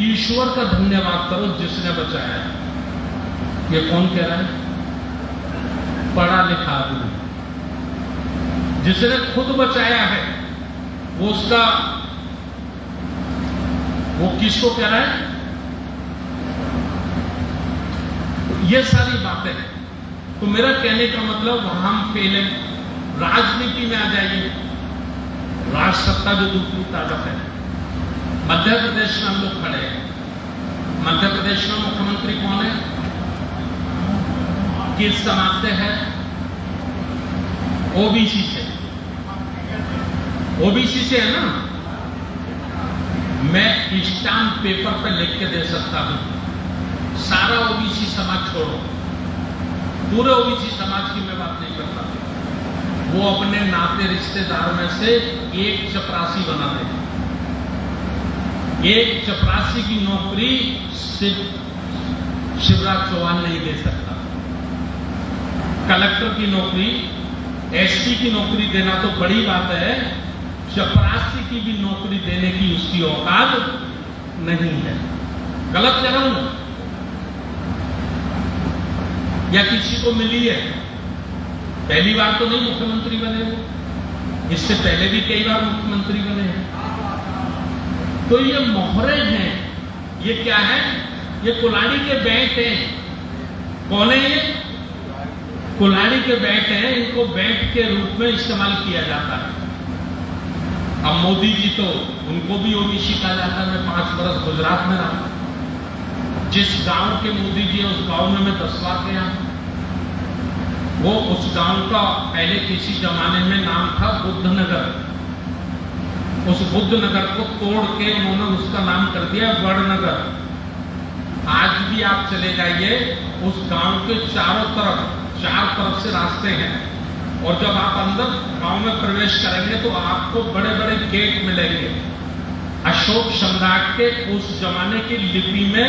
Speaker 1: ईश्वर का धन्यवाद करो जिसने बचाया है। ये कौन कह रहा है? पढ़ा लिखा आदमी, जिसने खुद बचाया है, वो किसको कह रहा है? ये सारी बातें हैं। तो मेरा कहने का मतलब वहां हम फेल हैं। राजनीति में आ जाइए, राज सत्ता जो दूसरी ताकत है। मध्य प्रदेश में हम लोग खड़े हैं। मध्य प्रदेश में मुख्यमंत्री कौन है? किस समाज से है? ओबीसी से। ओबीसी से है ना। मैं स्टाम्प पेपर पे लिख के दे सकता हूं, सारा ओबीसी समाज छोड़ो, पूरे ओबीसी समाज की मैं बात नहीं करता, वो अपने नाते रिश्तेदार में से एक चपरासी बना दे। एक चपरासी की नौकरी शिवराज चौहान नहीं दे सकता। कलेक्टर की नौकरी, एसपी की नौकरी देना तो बड़ी बात है, चपरासी की भी नौकरी देने की उसकी औकात नहीं है। गलत कह रहा हूं या किसी को मिली है? पहली बार तो नहीं मुख्यमंत्री बने वो, इससे पहले भी कई बार मुख्यमंत्री बने हैं। तो ये मोहरे हैं, ये क्या है? ये कुल्हाड़ी के बैंक हैं। कौन है ये? कुल्हाड़ी के बैंक हैं, इनको बैंक के रूप में इस्तेमाल किया जाता है। अब मोदी जी तो उनको भी ओबीसी कहा जाता है। मैं 5 बरस गुजरात में रहा, जिस गांव के मोदी जी उस गांव में मैं 10 बार गया। वो उस गांव का पहले किसी जमाने में नाम था बुद्धनगर, उस बुद्धनगर को तोड़ के उन्होंने उसका नाम कर दिया वड़नगर। आज भी आप चले जाइए, उस गांव के चारों तरफ 4 तरफ से रास्ते हैं, और जब आप अंदर गांव में प्रवेश करेंगे तो आपको बड़े बड़े गेट मिलेंगे। अशोक सम्राट के उस जमाने की लिपि में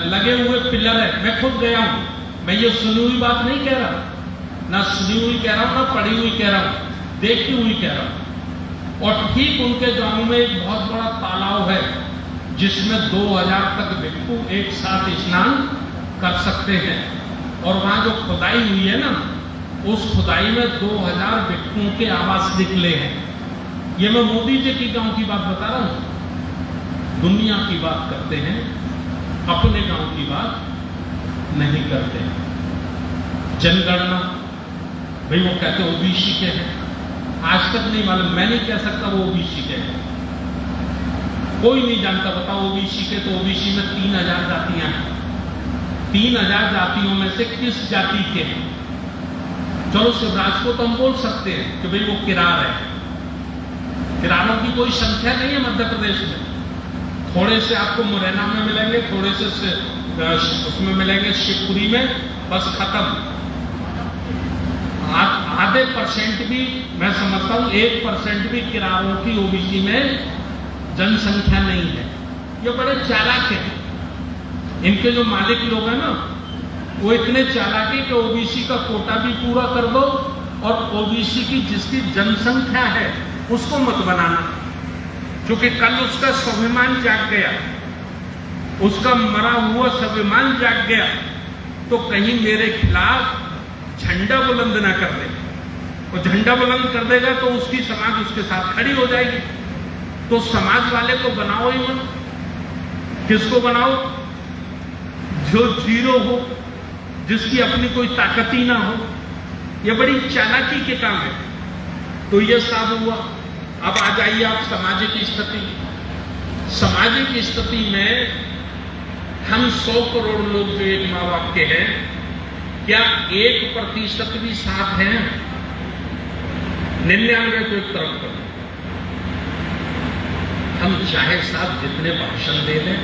Speaker 1: लगे हुए पिलर है। मैं खुद गया हूं, मैं ये सुनी हुई बात नहीं कह रहा, ना सुनी हुई कह रहा हूं, ना पढ़ी हुई कह रहा हूं, देखी हुई कह रहा हूं। और ठीक उनके गांव में एक बहुत बड़ा तालाब है, जिसमें 2000 तक भिक्षु एक साथ स्नान कर सकते हैं। और वहां जो खुदाई हुई है ना, उस खुदाई में 2000 भिक्षुओं के आवास निकले हैं। ये मैं मोदी जी की गांव की बात बता रहा हूं। दुनिया की बात करते हैं, अपने गांव की बात नहीं करते। जनगणना, भाई वो कहते ओबीसी के हैं, आज तक नहीं मालूम, मैं नहीं कह सकता वो ओबीसी के हैं, कोई नहीं जानता। बताओ ओबीसी के, तो ओबीसी में 3000 जातियां हैं। 3000 जातियों में से किस जाति के हैं? चलो शिवराज को तो हम बोल सकते हैं कि भाई वो किरार है। किरारों की कोई संख्या नहीं है मध्य प्रदेश में। थोड़े से आपको मुरैना में मिलेंगे, थोड़े से उसमें मिलेंगे शिवपुरी में, बस खत्म। आधे % भी, मैं समझता हूं 1% भी किरारों की ओबीसी में जनसंख्या नहीं है। ये बड़े चालाक हैं, इनके जो मालिक लोग हैं ना, वो इतने चालाक हैं कि ओबीसी का कोटा भी पूरा कर दो, और ओबीसी की जिसकी जनसंख्या है उसको मत बनाना, क्योंकि कल उसका स्वाभिमान जाग गया, उसका मरा हुआ स्वाभिमान जाग गया, तो कहीं मेरे खिलाफ झंडा बुलंद ना कर दे। और झंडा बुलंद कर देगा तो उसकी समाज उसके साथ खड़ी हो जाएगी। तो समाज वाले को बनाओ ही मत। किसको बनाओ? जो जीरो हो, जिसकी अपनी कोई ताकत ही ना हो। यह बड़ी चालाकी के काम है। तो यह सब हुआ। अब आ जाइए आप सामाजिक स्थिति। सामाजिक स्थिति में हम 100 करोड़ लोग जो एक माँ बाप के हैं, क्या 1% भी साथ हैं? 99 को एक तरफ कर। हम चाहे साहब जितने भाषण दे लें,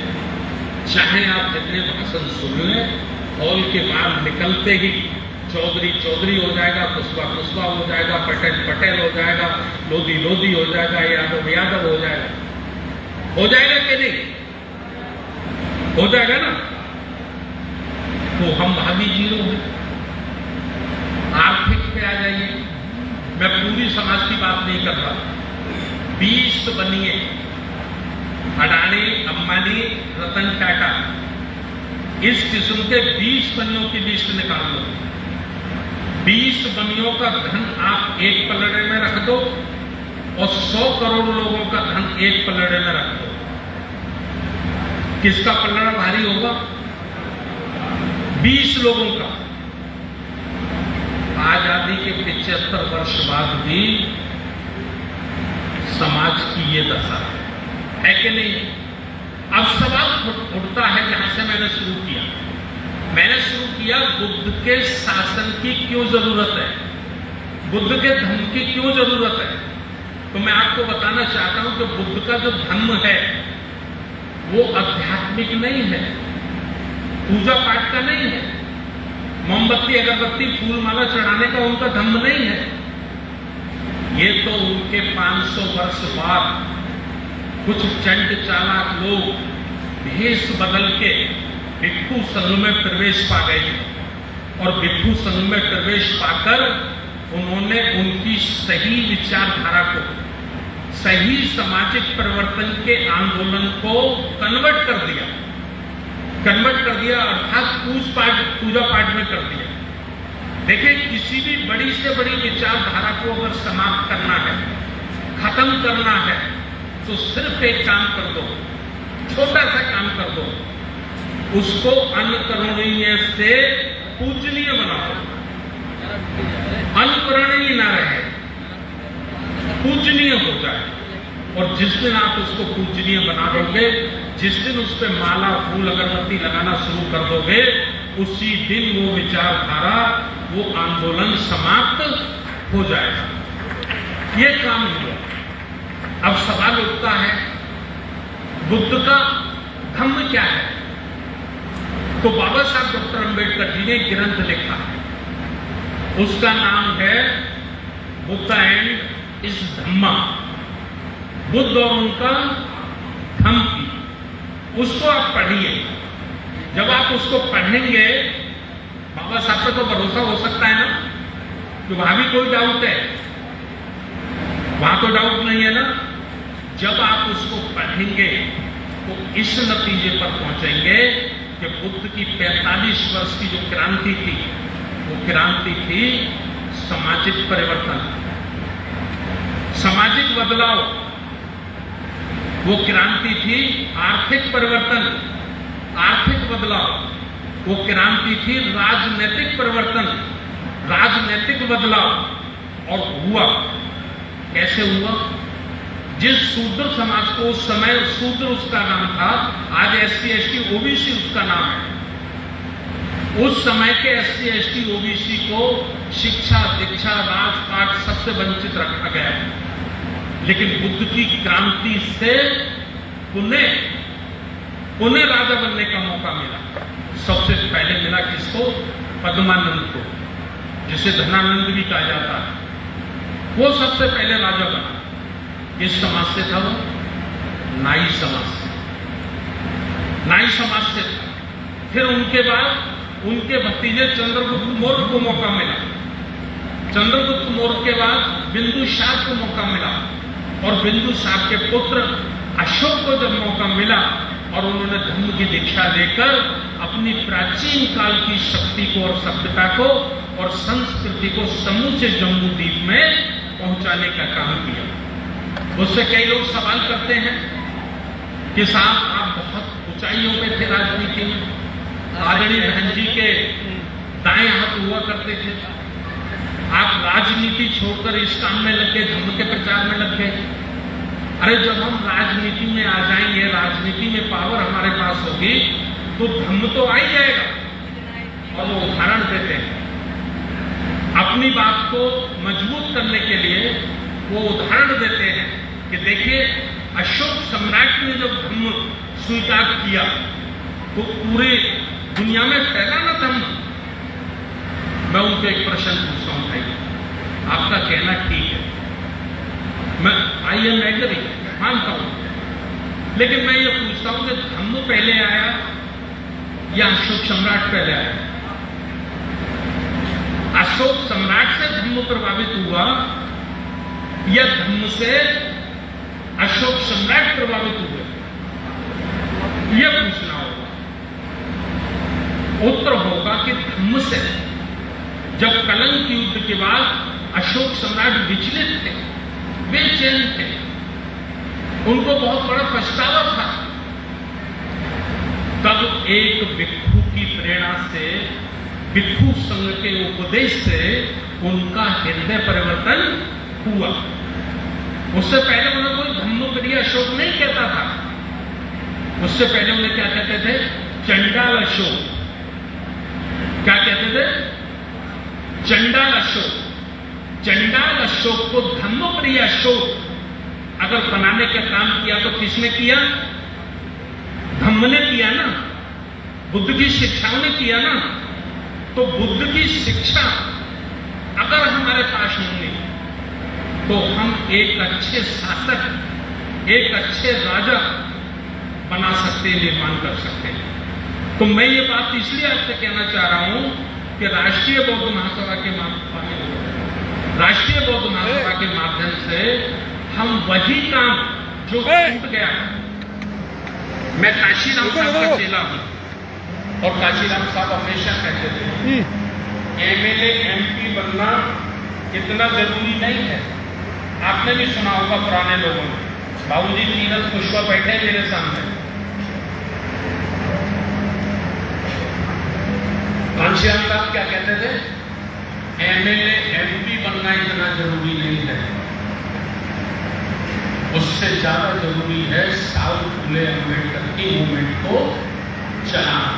Speaker 1: चाहे आप जितने भाषण सुन लें, हॉल के बाहर निकलते ही चौधरी चौधरी हो जाएगा, पुष्पा पुष्पा हो जाएगा, पटेल पटेल हो जाएगा, लोधी लोधी हो जाएगा, यादव यादव हो जाएगा। हो जाएगा कि नहीं? हो जाएगा ना? तो हम भावी जीरो हैं। आर्थिक पे आ जाइए, मैं पूरी समाज की बात नहीं कर रहा। 20 बनिए, अडानी, अंबानी, रतन टाटा, इस किस्म के 20 बनियों की लिस्ट निकाल लो। 20 बनियों का धन आप एक पलड़े में रख दो, और 100 करोड़ लोगों का धन एक पलड़े में रख दो। किसका पलड़ा भारी होगा? 20 लोगों का। आजादी के 75 वर्ष बाद भी समाज की ये दशा है कि नहीं? अब सवाल उठता है जहां से मैंने शुरू किया। मैंने शुरू किया बुद्ध के शासन की क्यों जरूरत है, बुद्ध के धर्म की क्यों जरूरत है। तो मैं आपको बताना चाहता हूं कि बुद्ध का जो धर्म है वो आध्यात्मिक नहीं है, पूजा पाठ का नहीं है, मोमबत्ती अगरबत्ती फूल माला चढ़ाने का उनका धर्म नहीं है। ये तो उनके 500 वर्ष बाद कुछ चंड चालाक लोग भेष बदल के भिक्षु संघ में प्रवेश पा गए और भिक्षु संघ में प्रवेश पाकर उन्होंने उनकी सही विचारधारा को, सही सामाजिक परिवर्तन के आंदोलन को कन्वर्ट कर दिया अर्थात पूजा पाठ में कर दिया। देखिए, किसी भी बड़ी से बड़ी विचारधारा को अगर समाप्त करना है, खत्म करना है, तो सिर्फ एक काम कर दो, छोटा सा काम कर दो, उसको अनुकरणीय से पूजनीय बना दो। अनुकरणीय ना रहे, पूजनीय हो जाए। और जिस दिन आप उसको पूजनीय बना दोगे, जिस दिन उस पर माला फूल अगरबत्ती लगाना शुरू कर दोगे, उसी दिन वो विचारधारा, वो आंदोलन समाप्त हो जाएगा। ये काम हुआ। अब सवाल उठता है, बुद्ध का धम्म क्या है? तो बाबा साहब डॉक्टर अंबेडकर जी ने ग्रंथ लिखा है, उसका नाम है बुद्ध एंड इस धम्मा, बुद्ध और उनका धम्म। उसको आप पढ़िए। जब आप उसको पढ़ेंगे, बाबा साहब पे तो भरोसा हो सकता है ना कि वहां भी कोई डाउट है? वहां तो डाउट नहीं है ना। जब आप उसको पढ़ेंगे तो इस नतीजे पर पहुंचेंगे कि बुद्ध की 45 वर्ष की जो क्रांति थी, वो क्रांति थी सामाजिक परिवर्तन, सामाजिक बदलाव। वो क्रांति थी आर्थिक परिवर्तन, आर्थिक बदलाव। वो क्रांति थी राजनीतिक परिवर्तन, राजनीतिक बदलाव। और हुआ कैसे हुआ? जिस शूद्र समाज को उस समय शूद्र उसका नाम था, आज SC ST OBC उसका नाम है। उस समय के SC ST OBC को शिक्षा, दीक्षा, राजपाट सबसे वंचित रखा गया। लेकिन बुद्ध की क्रांति से पुनः राजा बनने का मौका मिला। सबसे पहले मिला किसको? पद्मानंद को, जिसे धनानंद भी कहा जाता है। वो सबसे पहले राजा बना। किस समाज से था वो? नाई समाज से, नाई समाज से था। फिर उनके बाद उनके भतीजे चंद्रगुप्त मौर्य को मौका मिला। चंद्रगुप्त मौर्य के बाद बिंदुसार को मौका मिला, और बिंदुसार के पुत्र अशोक को जब मौका मिला और उन्होंने धर्म की दीक्षा लेकर अपनी प्राचीन काल की शक्ति को और सभ्यता को और संस्कृति को समूचे जम्मू द्वीप में पहुंचाने का काम किया। उससे कई लोग सवाल करते हैं कि साहब, आप बहुत ऊंचाइयों पे थे राजनीति में, आदरणीय बहन जी के दाएं हाथ हुआ करते थे, आप राजनीति छोड़कर इस काम में लग गए, धर्म के प्रचार में लग गए। अरे जब हम राजनीति में आ जाएंगे, राजनीति में पावर हमारे पास होगी, तो धर्म तो आ ही जाएगा। और वो उदाहरण देते हैं अपनी बात को मजबूत करने के लिए। वो उदाहरण देते हैं कि देखिए, अशोक सम्राट ने जब धर्म स्वीकार किया तो पूरे दुनिया में फैला ना धर्म। मैं उनको एक प्रश्न पूछता हूं, भाई आपका कहना ठीक है, मैं आई एम एग्री, मानता हूं, लेकिन मैं ये पूछता हूं कि धर्म पहले आया या अशोक सम्राट पहले आया? अशोक सम्राट से धर्म प्रभावित हुआ या धर्म से अशोक सम्राट प्रभावित हुए? यह पूछना होगा। उत्तर होगा कि धर्म से। जब कलंक युद्ध के बाद अशोक सम्राट विचलित थे, बेचैन थे, उनको बहुत बड़ा पछतावा था, तब एक भिक्षु की प्रेरणा से, भिक्षु संघ के उपदेश से उनका हृदय परिवर्तन हुआ। उससे पहले उन्हें कोई धम्मप्रिय अशोक नहीं कहता था। उससे पहले उन्हें क्या कहते थे? चंडाल अशोक। क्या कहते थे? चंडाल अशोक। चंडाल अशोक को धम्मप्रिय अशोक अगर बनाने का काम किया तो किसने किया? हमने किया ना, बुद्ध की शिक्षाओं ने किया ना, तो बुद्ध की शिक्षा अगर हमारे पास होंगी तो हम एक अच्छे शासक, एक अच्छे राजा बना सकते हैं, निर्माण कर सकते हैं। तो मैं ये बात इसलिए आपसे कहना चाह रहा हूं कि राष्ट्रीय बौद्ध महासभा के माध्यम से हम वही काम जो छूट गया, मैं काशीराम साहब का चेला हूं और काशीराम साहब हमेशा कहते थे एमएलए एमपी बनना इतना जरूरी नहीं है। आपने भी सुना होगा पुराने लोगों ने, बाबूजी तीरथ पुष्पा बैठे मेरे सामने, कांशीराम साहब क्या कहते थे, एमएलए एमपी बनना इतना जरूरी नहीं है, उससे ज्यादा जरूरी है साउथ फुले अम्बेडकर की मूवमेंट को चलाना।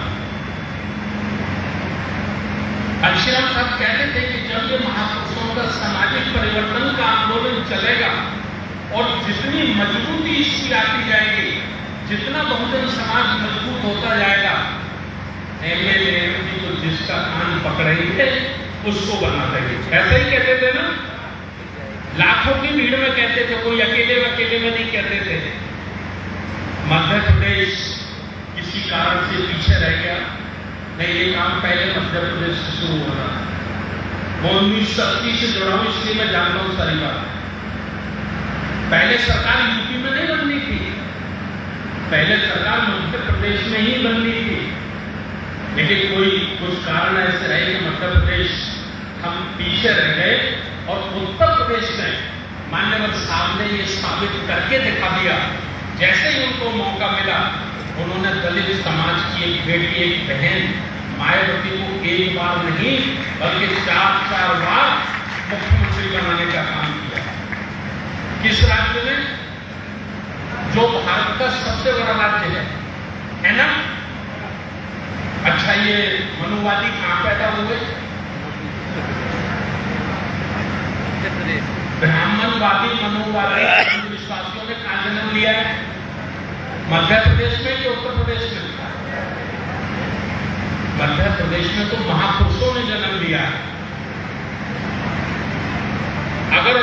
Speaker 1: कांशीराम साहब कहते थे कि जब ये महापुरुषों का सामाजिक परिवर्तन का आंदोलन चलेगा और जितनी मजबूती इसकी आती जाएगी, जितना बहुजन समाज मजबूत होता जाएगा, एमएलए एमपी तो जिसका कान पकड़ेंगे उसको बना देंगे। ऐसा ही कहते थे ना, लाखों की भीड़ में कहते थे, कोई अकेले में नहीं कहते थे। मध्य प्रदेश किसी कारण से पीछे रह गया, नहीं ये काम पहले मध्य प्रदेश से शुरू हो रहा है। मैं 1980 से जुड़ा हूं इसलिए मैं जानता हूं सारी बात। पहले सरकार यूपी में नहीं बननी थी, पहले सरकार मध्य प्रदेश में ही बननी थी, लेकिन कोई कुछ कारण ऐसे रहे कि मध्य प्रदेश हम पीछे रह गए और उत्तर प्रदेश में मान्यवर साहब ने ये साबित करके दिखा दिया। जैसे ही उनको मौका मिला, उन्होंने दलित समाज की एक बेटी, एक बहन मायावती को एक बार नहीं बल्कि 4 बार मुख्यमंत्री बनाने का काम किया। किस राज्य में, जो भारत का सबसे बड़ा राज्य है ना? अच्छा, ये मनुवादी कहां पैदा हुए? ब्राह्मणवादी मनुवादी अंधविश्वासियों ने कहां जन्म लिया है? मध्य प्रदेश में कि उत्तर प्रदेश में? मध्य प्रदेश में तो महापुरुषों ने जन्म लिया है। अगर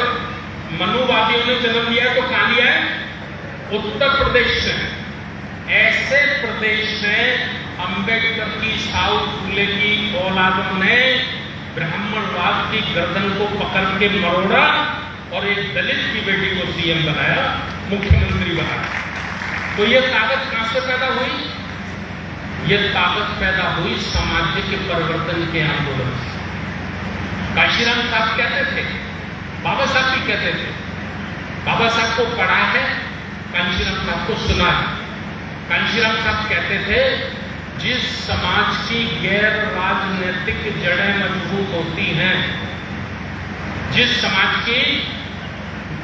Speaker 1: मनुवादियों ने जन्म लिया तो कहां लिया है? उत्तर प्रदेश में। ऐसे प्रदेश में अंबेडकर की, साउथ फुले की औलादों ने ब्राह्मणवाद की गर्दन को पकड़ के मरोड़ा और एक दलित की बेटी को सीएम बनाया, मुख्यमंत्री बनाया। तो ये ताकत कहां से पैदा हुई? ये ताकत पैदा हुई सामाजिक परिवर्तन के आंदोलन से। काशीराम साहब कहते थे, बाबा साहब भी कहते थे, बाबा साहब को पढ़ा है, काशीराम साहब को सुना है। काशीराम साहब कहते थे, जिस समाज की गैर राजनीतिक जड़ें मजबूत होती हैं, जिस समाज की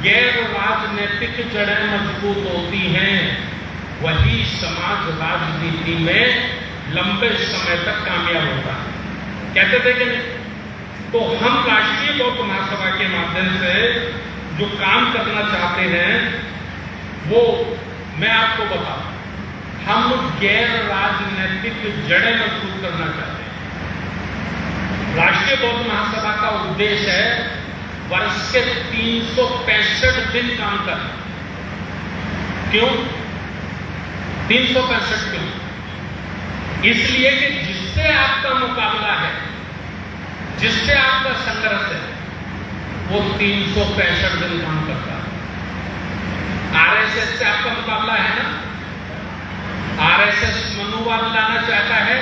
Speaker 1: गैर राजनीतिक जड़ें मजबूत होती हैं, वही समाज राजनीति में लंबे समय तक कामयाब होता है। कहते थे कि नहीं? तो हम राष्ट्रीय बौद्ध महासभा के माध्यम से जो काम करना चाहते हैं, वो मैं आपको बताऊं, हम गैर राजनीतिक जड़ें मजबूत करना चाहते हैं। राष्ट्रीय बौद्ध महासभा का उद्देश्य है वर्ष के 365 दिन काम करना। क्यों 365 क्यों? इसलिए कि जिससे आपका मुकाबला है, जिससे आपका संघर्ष है, वो 365 दिन काम करता है। आरएसएस से आपका मुकाबला है ना? आरएसएस मनुवाद लाना चाहता है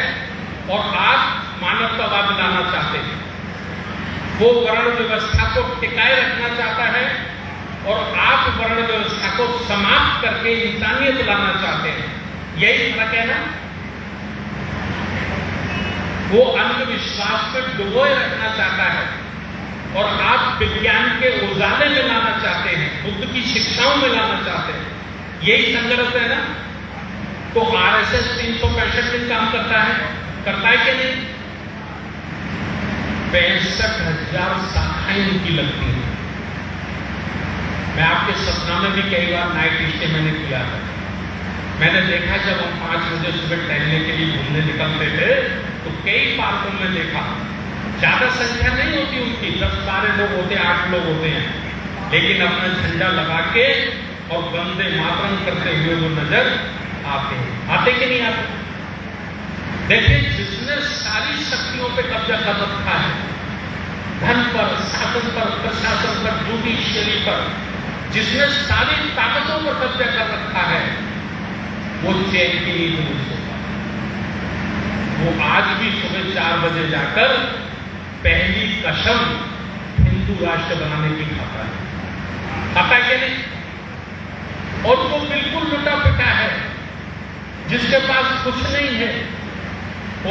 Speaker 1: और आप मानवतावाद लाना चाहते हैं। वो वर्ण व्यवस्था को टिकाए रखना चाहता है और आप वर्ण व्यवस्था को समाप्त करके इंसानियत लाना चाहते हैं। यही फर्क है ना? वो अंधविश्वास पर डुबोए रखना चाहता है और आप विज्ञान के उजाले में लाना चाहते हैं, बुद्ध की शिक्षाओं में लाना चाहते हैं। यही संघर्ष है ना? तो आरएसएस 365 दिन काम करता है कि नहीं? 65,000 शाखाएं उनकी लगती हैं। मैं आपके सपना में भी कई बार नाइट स्टे मैंने किया था। मैंने देखा जब हम 5 बजे सुबह टहलने के लिए घूमने निकलते थे तो कई पार्कों में देखा, ज्यादा संख्या नहीं होती उनकी, 10-12 लोग होते, 8 लोग होते हैं, लेकिन अपना झंडा लगा के और वंदे मातरम करते हुए वो नजर आते हैं। आते कि नहीं आते? देखिए, जिसने सारी शक्तियों पे कब्जा कर रखा है, धन पर, शासन पर, प्रशासन पर, जुडिशियरी पर, जिसने सारी ताकतों पर कब्जा कर रखा है, वो चैन की नींद नहीं सोता। वो आज भी सुबह 4 बजे जाकर पहली कसम हिंदू राष्ट्र बनाने की खाता है। खाता है कि नहीं? और वो बिल्कुल लुटा पिटा है, जिसके पास कुछ नहीं है,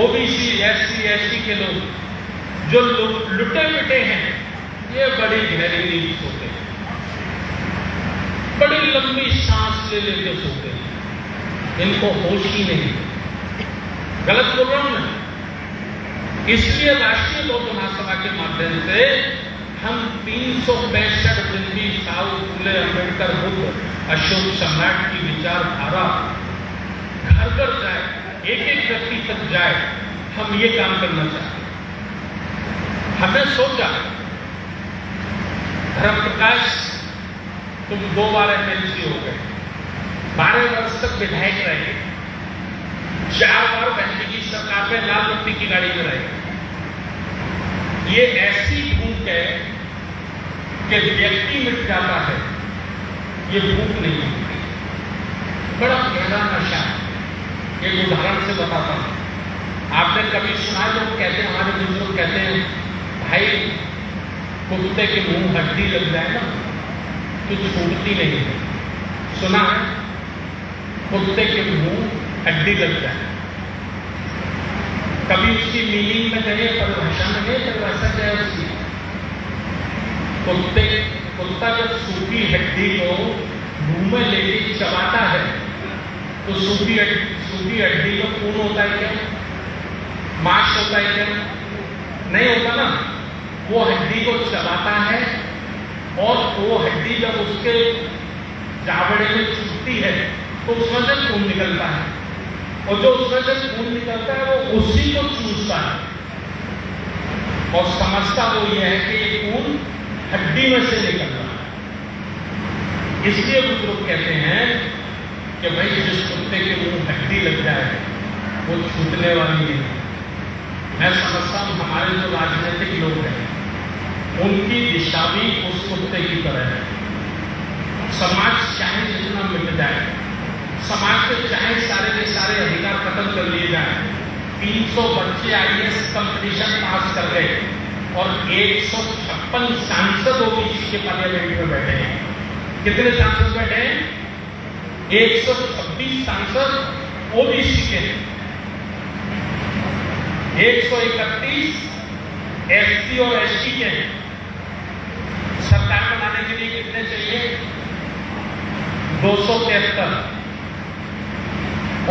Speaker 1: ओबीसी, एससी, एसटी के लोग जो लुटे पिटे हैं, ये बड़ी गहरी नींद सोते हैं, बड़ी लंबी सांस ले लेके सोते हैं, इनको होश ही नहीं। गलत बोल रहा हूं मैं? इसलिए राष्ट्रीय बौद्ध महासभा के माध्यम से हम 365 दिन भी साहु फूले, अम्बेडकर, बुद्ध, अशोक सम्राट की विचारधारा घर घर जाए, एक एक व्यक्ति तक जाए, हम ये काम करना चाहते हैं। हमने सोचा, धर्म प्रकाश तुम 2 बार एमएलसी हो गए, 12 वर्ष तक विधायक रहे, 4 बार बहन की सरकार में लाल बत्ती की गाड़ी में रहे। ये ऐसी भूख है कि व्यक्ति मिट जाता है, ये भूख नहीं होती, बड़ा गहरा नशा है। एक उदाहरण से बताता हूं। आपने कभी सुना, लोग कहते हैं, हमारे बुजुर्ग कहते हैं, भाई कुत्ते के मुंह हड्डी लग जाए ना तो छूटती नहीं है। सुना है? कुत्ते के मुंह हड्डी लग जाए। कभी उसकी मीनिंग में गए, परिभाषा में गए, परिभाषा क्या है उसकी? कुत्ता जब सूखी हड्डी को मुंह में लेके चबाता है तो सूखी हड्डी में खून होता है क्या? मांस होता है क्या? नहीं होता ना। वो हड्डी को चबाता है और वो हड्डी जब उसके जावड़े में चुभती है तो उसमें से खून निकलता है, और जो उसमें से खून निकलता है वो उसी को चूसता है और समझता वो ये है कि ये खून हड्डी में से निकल रहा है। इसलिए कुछ लोग कहते हैं कि भाई जिस कुत्ते के मुंह हड्डी लग जाए वो छूटने वाली नहीं। मैं समझता हूं हमारे जो राजनीतिक लोग हैं उनकी दिशा भी उस कुत्ते की तरह है। समाज चाहे जितना मिट जाए, समाज के चाहे सारे के सारे अधिकार खत्म कर लिए जाए, 300 बच्चे आईएएस कंपटीशन पास कर गए और 156 सांसद ओबीसी के पार्लियामेंट में बैठे हैं। कितने सांसद बैठे हैं? 126 सांसद ओबीसी के हैं, 131 एससी और एसटी के हैं। सरकार बनाने के लिए कितने चाहिए? 273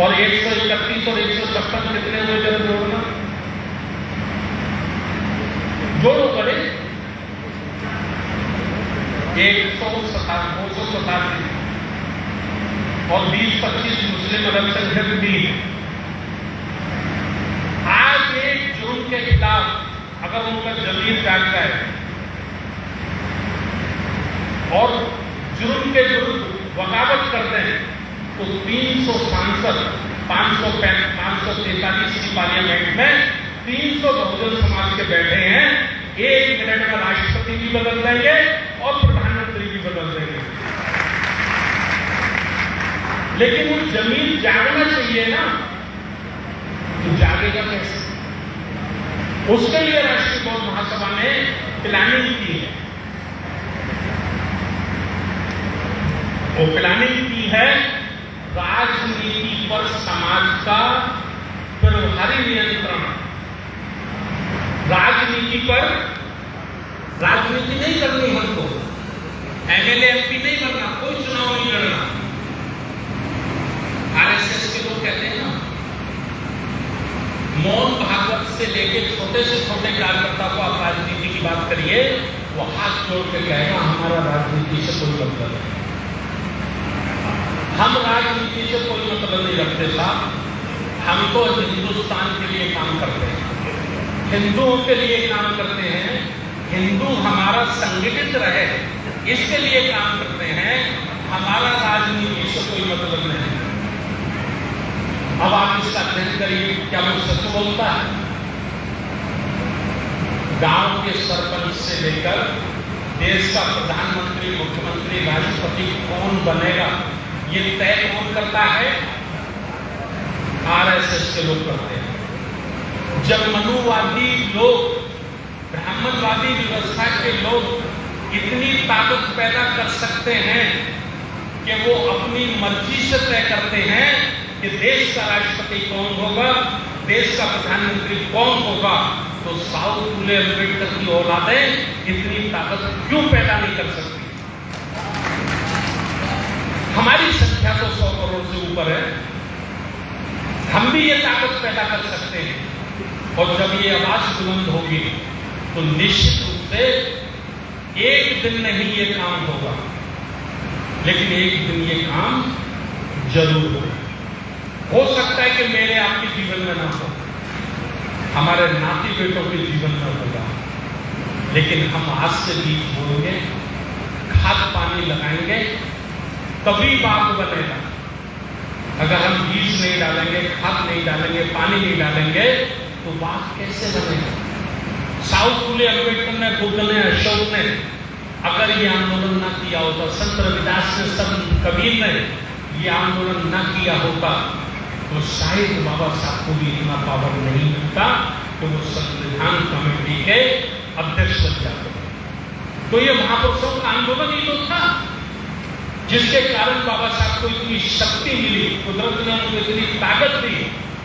Speaker 1: और 131 और 156 कितने हुए? जरा जोड़ना, जोड़ो बड़े। 287 और 20-25 मुस्लिम अल्पसंख्यक भी। आज एक जुर्म के खिलाफ अगर उनका जमीर जाग जाए और जुर्म के विरुद्ध बगावत करते हैं तो 300 सांसद 543 की पार्लियामेंट में 300 बहुजन समाज के बैठे हैं। 1 मिनट में राष्ट्रपति भी बदल देंगे और प्रधानमंत्री भी बदल देंगे। लेकिन वो जमीन जागना चाहिए ना, तो जागेगा कैसे? उसके लिए राष्ट्रीय बौद्ध महासभा ने प्लानिंग की है। वो प्लानिंग की है राजनीति पर समाज का प्रभावी नियंत्रण। राजनीति पर राजनीति नहीं करनी हमको, एमएलए एमपी नहीं बनना, कोई चुनाव नहीं लड़ना। आरएसएस के लोग कहते हैं ना, मोहन भागवत से लेके छोटे से छोटे कार्यकर्ता को आप राजनीति की बात करिए, वो हाथ जोड़ के कहेगा हमारा राजनीति से कोई मतलब नहीं। हम राजनीति से कोई मतलब नहीं रखते साहब, हम तो हिंदुस्तान के लिए काम करते हैं, हिंदुओं के लिए काम करते हैं, हिंदू हमारा संगठित रहे इसके लिए काम करते हैं, हमारा राजनीति से कोई मतलब नहीं। अब आप इसका अध्ययन करिए, क्या वो सच बोलता है? गांव के सरपंच से लेकर देश का प्रधानमंत्री, मुख्यमंत्री, राष्ट्रपति कौन बनेगा ये तय कौन करता है? आरएसएस के लोग करते हैं। जब मनुवादी लोग, ब्राह्मणवादी व्यवस्था के लोग इतनी ताकत पैदा कर सकते हैं कि वो अपनी मर्जी से तय करते हैं कि देश का राष्ट्रपति कौन होगा, देश का प्रधानमंत्री कौन होगा, तो साहु फूले अम्बेडकर की औलादें इतनी ताकत क्यों पैदा नहीं कर सकती? हमारी संख्या तो 100 करोड़ से ऊपर है, हम भी ये ताकत पैदा कर सकते हैं। और जब ये आवाज बुलंद होगी तो निश्चित रूप से एक दिन नहीं ये काम होगा, लेकिन एक दिन ये काम जरूर होगा। हो सकता है कि मेरे आपके जीवन में ना हो, हमारे नाती बेटों के जीवन में होगा, लेकिन हम आज से बीज बोएंगे, खाद पानी लगाएंगे, तभी बाग बनेगा। अगर हम बीज नहीं डालेंगे, खाद नहीं डालेंगे, पानी नहीं डालेंगे, तो बाग कैसे बनेगा? साहु फूले अम्बेडकर ने, बुद्ध ने, अशोक ने अगर ये आंदोलन ना किया होता, संत रविदास ने, संत कबीर ने ये आंदोलन ना किया होता, तो शायद बाबा साहब को भी इतना पावर नहीं मिलता कि वो संविधान कमेटी के अध्यक्ष बन जाते। तो ये महापुरुषों का आंदोलन ही तो था जिसके कारण बाबा साहब को इतनी शक्ति मिली, कुदरत ने उनको इतनी ताकत दी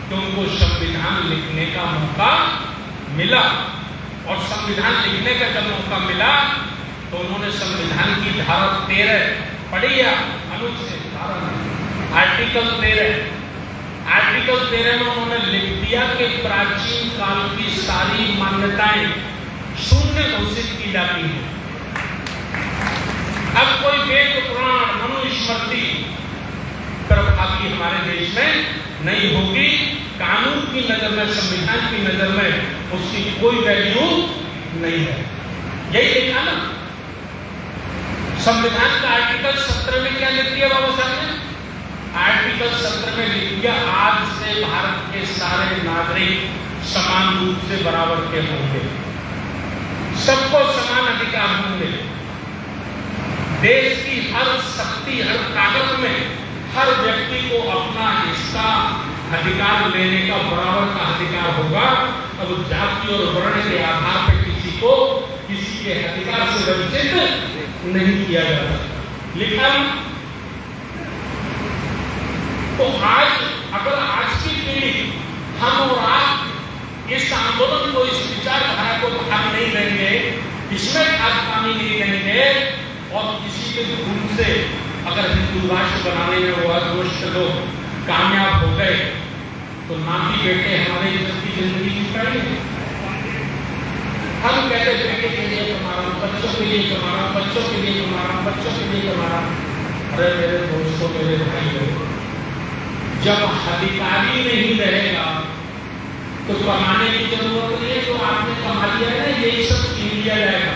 Speaker 1: कि उनको संविधान लिखने का मौका मिला। और संविधान लिखने का जब मौका मिला तो उन्होंने संविधान की धारा 13 पढ़ी, अनुच्छेद धारा आर्टिकल 13 में उन्होंने लिख दिया कि प्राचीन काल की सारी मान्यताएं शून्य घोषित की जाती है। अब कोई वेद पुराण मनुस्मृति प्रभावी हमारे देश में नहीं होगी। कानून की नजर में, संविधान की नजर में उसकी कोई वैल्यू नहीं है। यही देखा ना, संविधान का आर्टिकल 17 में क्या लिख दिया बाबा साहब ने? आर्टिकल 17 में लिख दिया, आज से भारत के सारे नागरिक समान रूप से बराबर के होंगे, सबको समान अधिकार होंगे। देश की हर शक्ति, हर ताकत में हर व्यक्ति को अपना हिस्सा अधिकार लेने का बराबर का अधिकार होगा। अब जाति और वर्ण के आधार पर किसी को किसी के अधिकार से वंचित नहीं किया जाता। लिखा तो आज अगर आज की पीढ़ी, हम और आप इस आंदोलन को, इस विचारधारा को भाग नहीं देंगे, इसमें खाद पानी नहीं देंगे और किसी के खून से अगर हिंदू राष्ट्र बनाने में वो अदृष्ट लोग कामयाब हो गए तो नाती बेटे हमारे इज्जत की जिंदगी जी पाएंगे। हम कहते बेटे के लिए कमा रहा हूं, बच्चों के लिए कमा रहा हूं, बच्चों के लिए कमा रहा हूं, बच्चों के लिए कमा रहा हूं। अरे मेरे दोस्तों, मेरे भाइयों, जब अधिकारी नहीं रहेगा तो कमाने की जरूरत नहीं है। जो आपने कमा लिया है ना, यही सब छीन लिया जाएगा,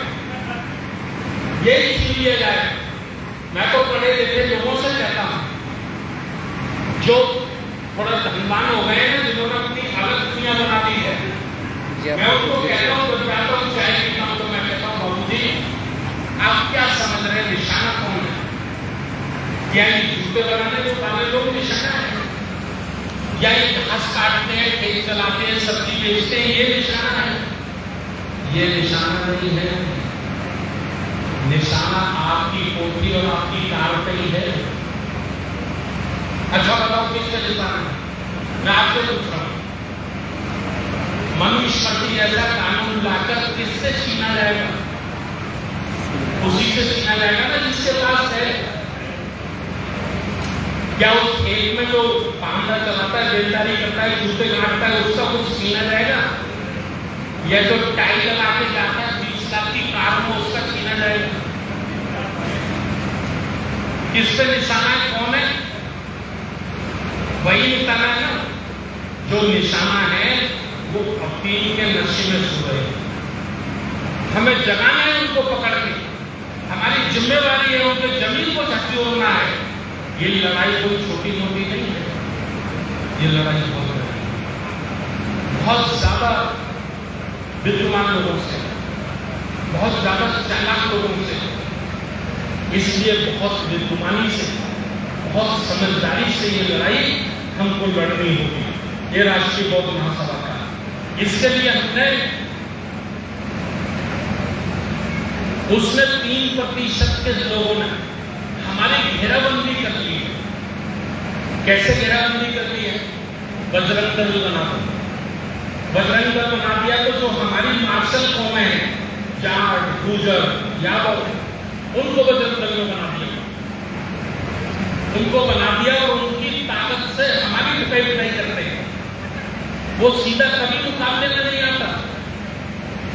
Speaker 1: यही छीन लिया जाएगा। मैं तो पढ़े लिखे लोगों से कहता हूं, जो थोड़ा धनवान हो गए हैं, जिन्होंने अपनी अलग दुनिया बना दी है, मैं उनको कहता हूं, जब जाता हूं चाय पीता हूं तो मैं कहता हूं, बाबू जी आप क्या समझ रहे हैं, निशाना कौन है? क्या ये जूते बनाने वाले लोग निशाना है, या ये घास काटते हैं, खेत चलाते हैं, सब्जी बेचते हैं, ये निशाना है? ये निशाना नहीं है। निशाना आपकी पोती और आपकी कार पे ही है। अच्छा बताओ किसका निशाना है? मैं आपसे पूछ रहा हूं, मनुस्मृति ऐसा कानून लाकर किससे छीना जाएगा? उसी से छीना जाएगा ना जिसके पास है। क्या उस खेत में जो पांडा चलाता है, बेलदारी करता है, जूते काटता है, उसका कुछ छीना जाएगा? या जो टाई लगा के जाता है 20 लाख की कार में, उसका छीना जाएगा? किस पे निशाना है? कौन है? वही निशाना है ना, जो निशाना है वो अफीम के नशे में सो रहे हैं। हमें जगाना है उनको पकड़ के, हमारी जिम्मेवारी है उनके जमीन को झकझोरना है। ये लड़ाई कोई छोटी मोटी नहीं है, ये लड़ाई बहुत बड़ी है। बहुत ज्यादा विद्वान लोगों से, बहुत ज्यादा चालाक लोगों से, इसलिए बहुत विद्वानी से, बहुत समझदारी से ये लड़ाई हमको लड़नी होगी। ये राष्ट्रीय बौद्ध महासभा का, इसके लिए हमने उसने 3% के लोगों ने हमारी घेराबंदी कर ली है। कैसे घेराबंदी कर ली है? बजरंग दल बना दो, बजरंग दल बना दिया तो जो हमारी मार्शल कौमें हैं, जाट, गुजर, यादव, उनको बजरंग दल में बना दिया, उनको बना दिया और उनकी ताकत से हमारी पिटाई पिटाई करते हैं। वो सीधा कभी मुकाबले में नहीं आता।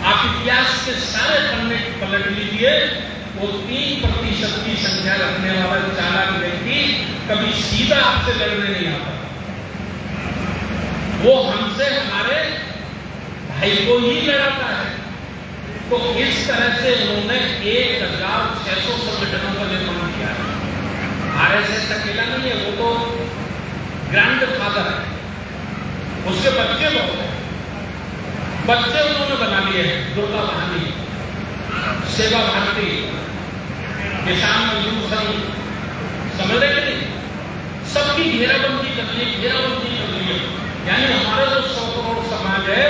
Speaker 1: आप इतिहास के सारे पन्ने पलट लीजिए, वो 3% की संख्या रखने वाला चालाक व्यक्ति कभी सीधा आपसे लड़ने नहीं आता। वो हमसे हमारे भाई को ही लड़ाता है। तो इस तरह से उन्होंने 1600 संगठनों का निर्माण किया है। आरएसएस अकेला नहीं है, वो तो ग्रैंड फादर है, उसके बच्चे बहुत हैं, बच्चे उन्होंने बना लिए हैं। दुर्गा वाहिनी, सेवा भारती, किसान मजदूर संघ, समझ रहे कि नहीं? सबकी घेराबंदी कर ली, घेराबंदी कर ली है। यानी हमारा जो 100 करोड़ समाज है,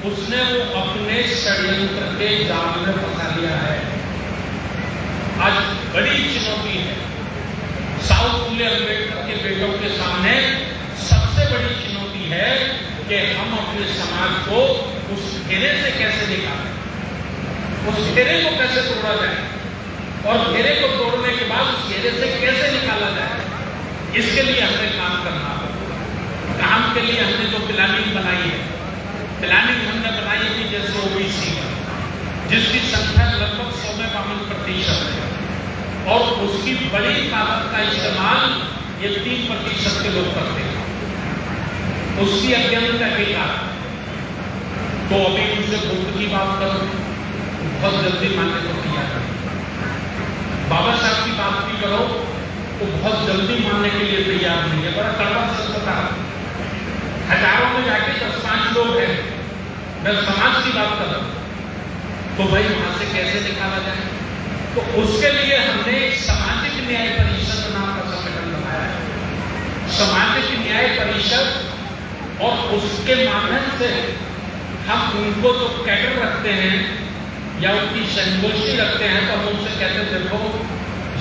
Speaker 1: उसने वो अपने षड्यंत्र के जाल में फंसा लिया है। आज बड़ी चुनौती है साउथ फुले अम्बेडकर के बेटों के सामने। सबसे बड़ी चुनौती है कि हम अपने समाज को उस घेरे से कैसे निकालें, उस घेरे को कैसे तोड़ा जाए, और घेरे को तोड़ने के बाद उस घेरे से कैसे निकाला जाए। इसके लिए हमें काम करना होगा। काम के लिए हमने जो प्लानिंग बनाई है, प्लानिंग हमने बनाई थी जैसे ओबीसी जिसकी संख्या लगभग 100-52% है, और उसकी बड़ी ताकत का इस्तेमाल ये 3% के लोग करते हैं। उसकी अज्ञानता के कारण तो अभी उनसे बुद्ध की बात करो, बहुत जल्दी मानने को तैयार है। बाबा साहब की बात भी करो तो बहुत जल्दी मानने के लिए तैयार नहीं है। बड़ा कड़वा सच बता, हजारों में जाके 10-5 लोग हैं। मैं समाज की बात कर रहा हूं, तो भाई वहां से कैसे निकाला जाए? तो उसके लिए हमने सामाजिक न्याय परिषद नाम का संगठन बनाया है। सामाजिक न्याय परिषद, और उसके माध्यम से हम उनको जो कैडर रखते हैं या उनकी संगोष्ठी रखते हैं, तो हम उनसे कहते हैं देखो,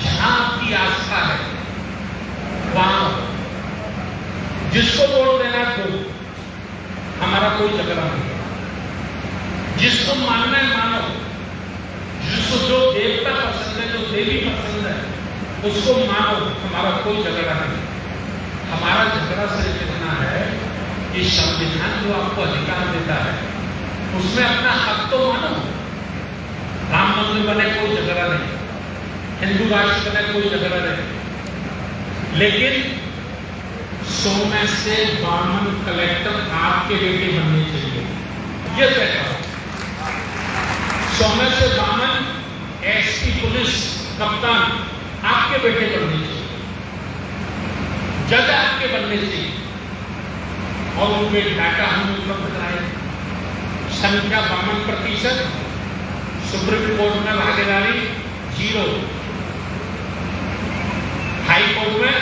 Speaker 1: जहां आपकी आस्था है वहां जिसको वोट देना तो हमारा कोई झगड़ा नहीं। जिसको मानना है मानो, जिसको जो देवता पसंद है, जो देवी पसंद है, उसको मानो, हमारा कोई झगड़ा नहीं। हमारा झगड़ा सिर्फ इतना है कि संविधान जो आपको अधिकार देता है उसमें अपना हक तो मानो। राम मंदिर बने कोई झगड़ा नहीं, हिंदू राष्ट्र बने कोई झगड़ा नहीं, लेकिन 100 में से 52 कलेक्टर आपके बेटे बनने चाहिए, ये तय करो। 100 में से 52 एसपी पुलिस कप्तान आपके बेटे बनने चाहिए, जज आपके बनने चाहिए, और उनके डाटा हम उपलब्ध कराए। संख्या 52%, सुप्रीम कोर्ट में भागीदारी 0, हाई कोर्ट में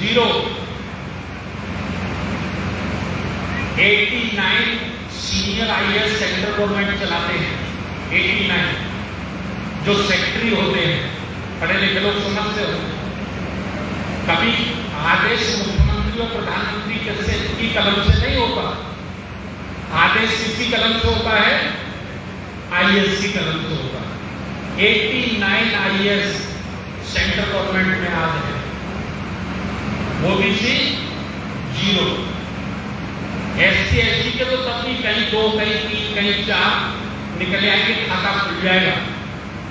Speaker 1: 0, 89 सीनियर आईएएस सेंट्रल गवर्नमेंट चलाते हैं। 89 जो सेक्रेटरी होते हैं, पढ़े लिखे लोग समझते हो, कभी आदेश मुख्यमंत्री और प्रधानमंत्री की कलम से नहीं होता। आदेश किसकी कलम से होता है? आईएएस की कलम से होता है। 89 आईएएस सेंट्रल गवर्नमेंट में आज है, ओबीसी 0, एससी एसटी के तो तब भी कहीं 2, कहीं 3, कहीं 4 निकल आएंगे, खाता खुल जाएगा।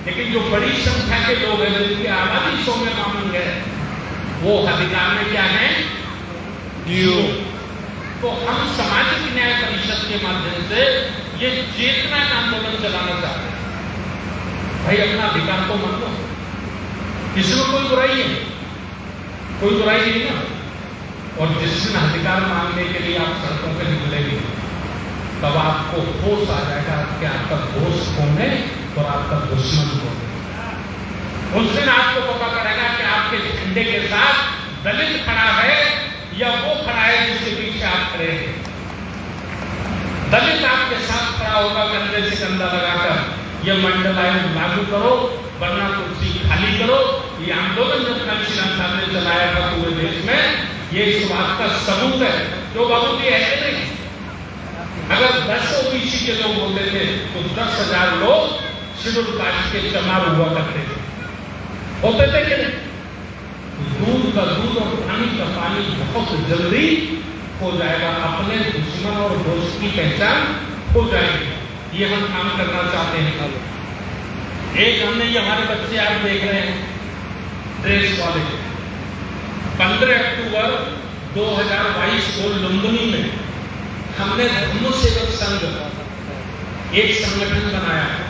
Speaker 1: लेकिन जो बड़ी संख्या के लोग हैं, जिनकी आबादी 100 में मामूल है, वो अधिकार में क्या है?
Speaker 2: जीरो।
Speaker 1: तो हम सामाजिक न्याय परिषद के माध्यम से ये चेतना का आंदोलन चलाना चाहते हैं। भाई अपना अधिकार तो मान लो, इसमें कोई बुराई है, कोई बुराई नहीं ना। और जिस दिन अधिकार मांगने के लिए आप सड़कों पर निकलेंगे तब आपको होश आ जाएगा कि आपका दोस्त कौन है और आपका दुश्मन कौन है। उस दिन आपको पता पड़ेगा कि आपके झंडे के साथ दलित खड़ा है या वो खड़ा है जिसके पीछे आप खड़े हैं। दलित आपके साथ खड़ा होगा कंधे से कंधा लगाकर, यह मंडल आयोग लागू करो वरना कुर्सी खाली करो। ये आंदोलन जो कांशीराम साहब ने चलाया था पूरे देश में, ये इस बात का सबूत है। जो बाबू जी ऐसे नहीं, अगर 10 ओबीसी के लोग होते थे तो 10,000 लोग शेड्यूल कास्ट के चमार हुआ करते थे, होते थे कि नहीं? दूध का दूध और पानी का पानी बहुत जल्दी हो जाएगा, अपने दुश्मन और दोस्त की पहचान हो जाएगी। ये हम काम करना चाहते हैं। एक हमने ये हमारे बच्चे आप देख रहे हैं ड्रेस वाले, 15 अक्टूबर 2022 को लुम्बिनी में हमने धर्म सेवक संघ एक संगठन बनाया है।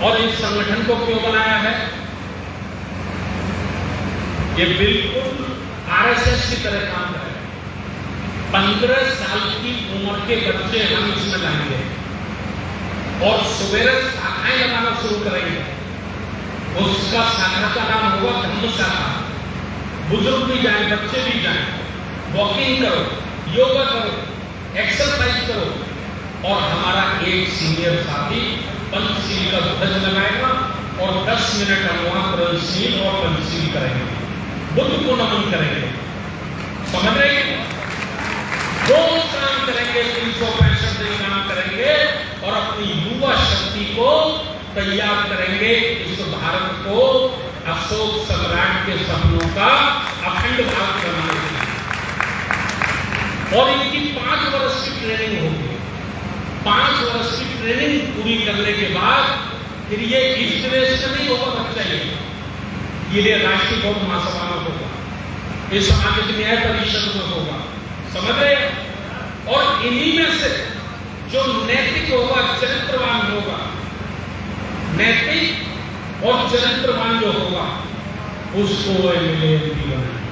Speaker 1: और इस संगठन को क्यों बनाया है? ये बिल्कुल आरएसएस की तरह काम कर रहे हैं। 15 साल की उम्र के बच्चे हम इसमें लाएंगे और सवेरे शाखाएं लगाना शुरू करेंगे। उसका शाखा का नाम होगा धर्म शाखा। बुजुर्ग भी जाएं, बच्चे भी जाएं, वॉकिंग करो, योगा करो, एक्सरसाइज करो। और हमारा एक सीनियर साथी पंचशील का ध्वज लगाएगा और 10 मिनट हम वहां पंचशील और पंचशील करेंगे, बुद्ध को नमन करेंगे। समझ रहे हैं? रोज काम करेंगे, 365 दिन काम करेंगे और अपनी युवा शक्ति को तैयार करेंगे इस भारत को अशोक सम्राट के सपनों का अखंड भारत बनाने के लिए। और इनकी 5 वर्ष की ट्रेनिंग होगी। 5 वर्ष की ट्रेनिंग पूरी करने के बाद फिर ये इस तरह से नहीं होगा बच्चा, ये राष्ट्रीय बौद्ध महासभा में होगा, ये सामाजिक न्याय परिषद में होगा। समझ रहे? और इन्हीं में से जो नैतिक होगा, चरित्रवान होगा, नैतिक और चरित्रवान जो होगा उसको एमएलए एमपी बनाएगा,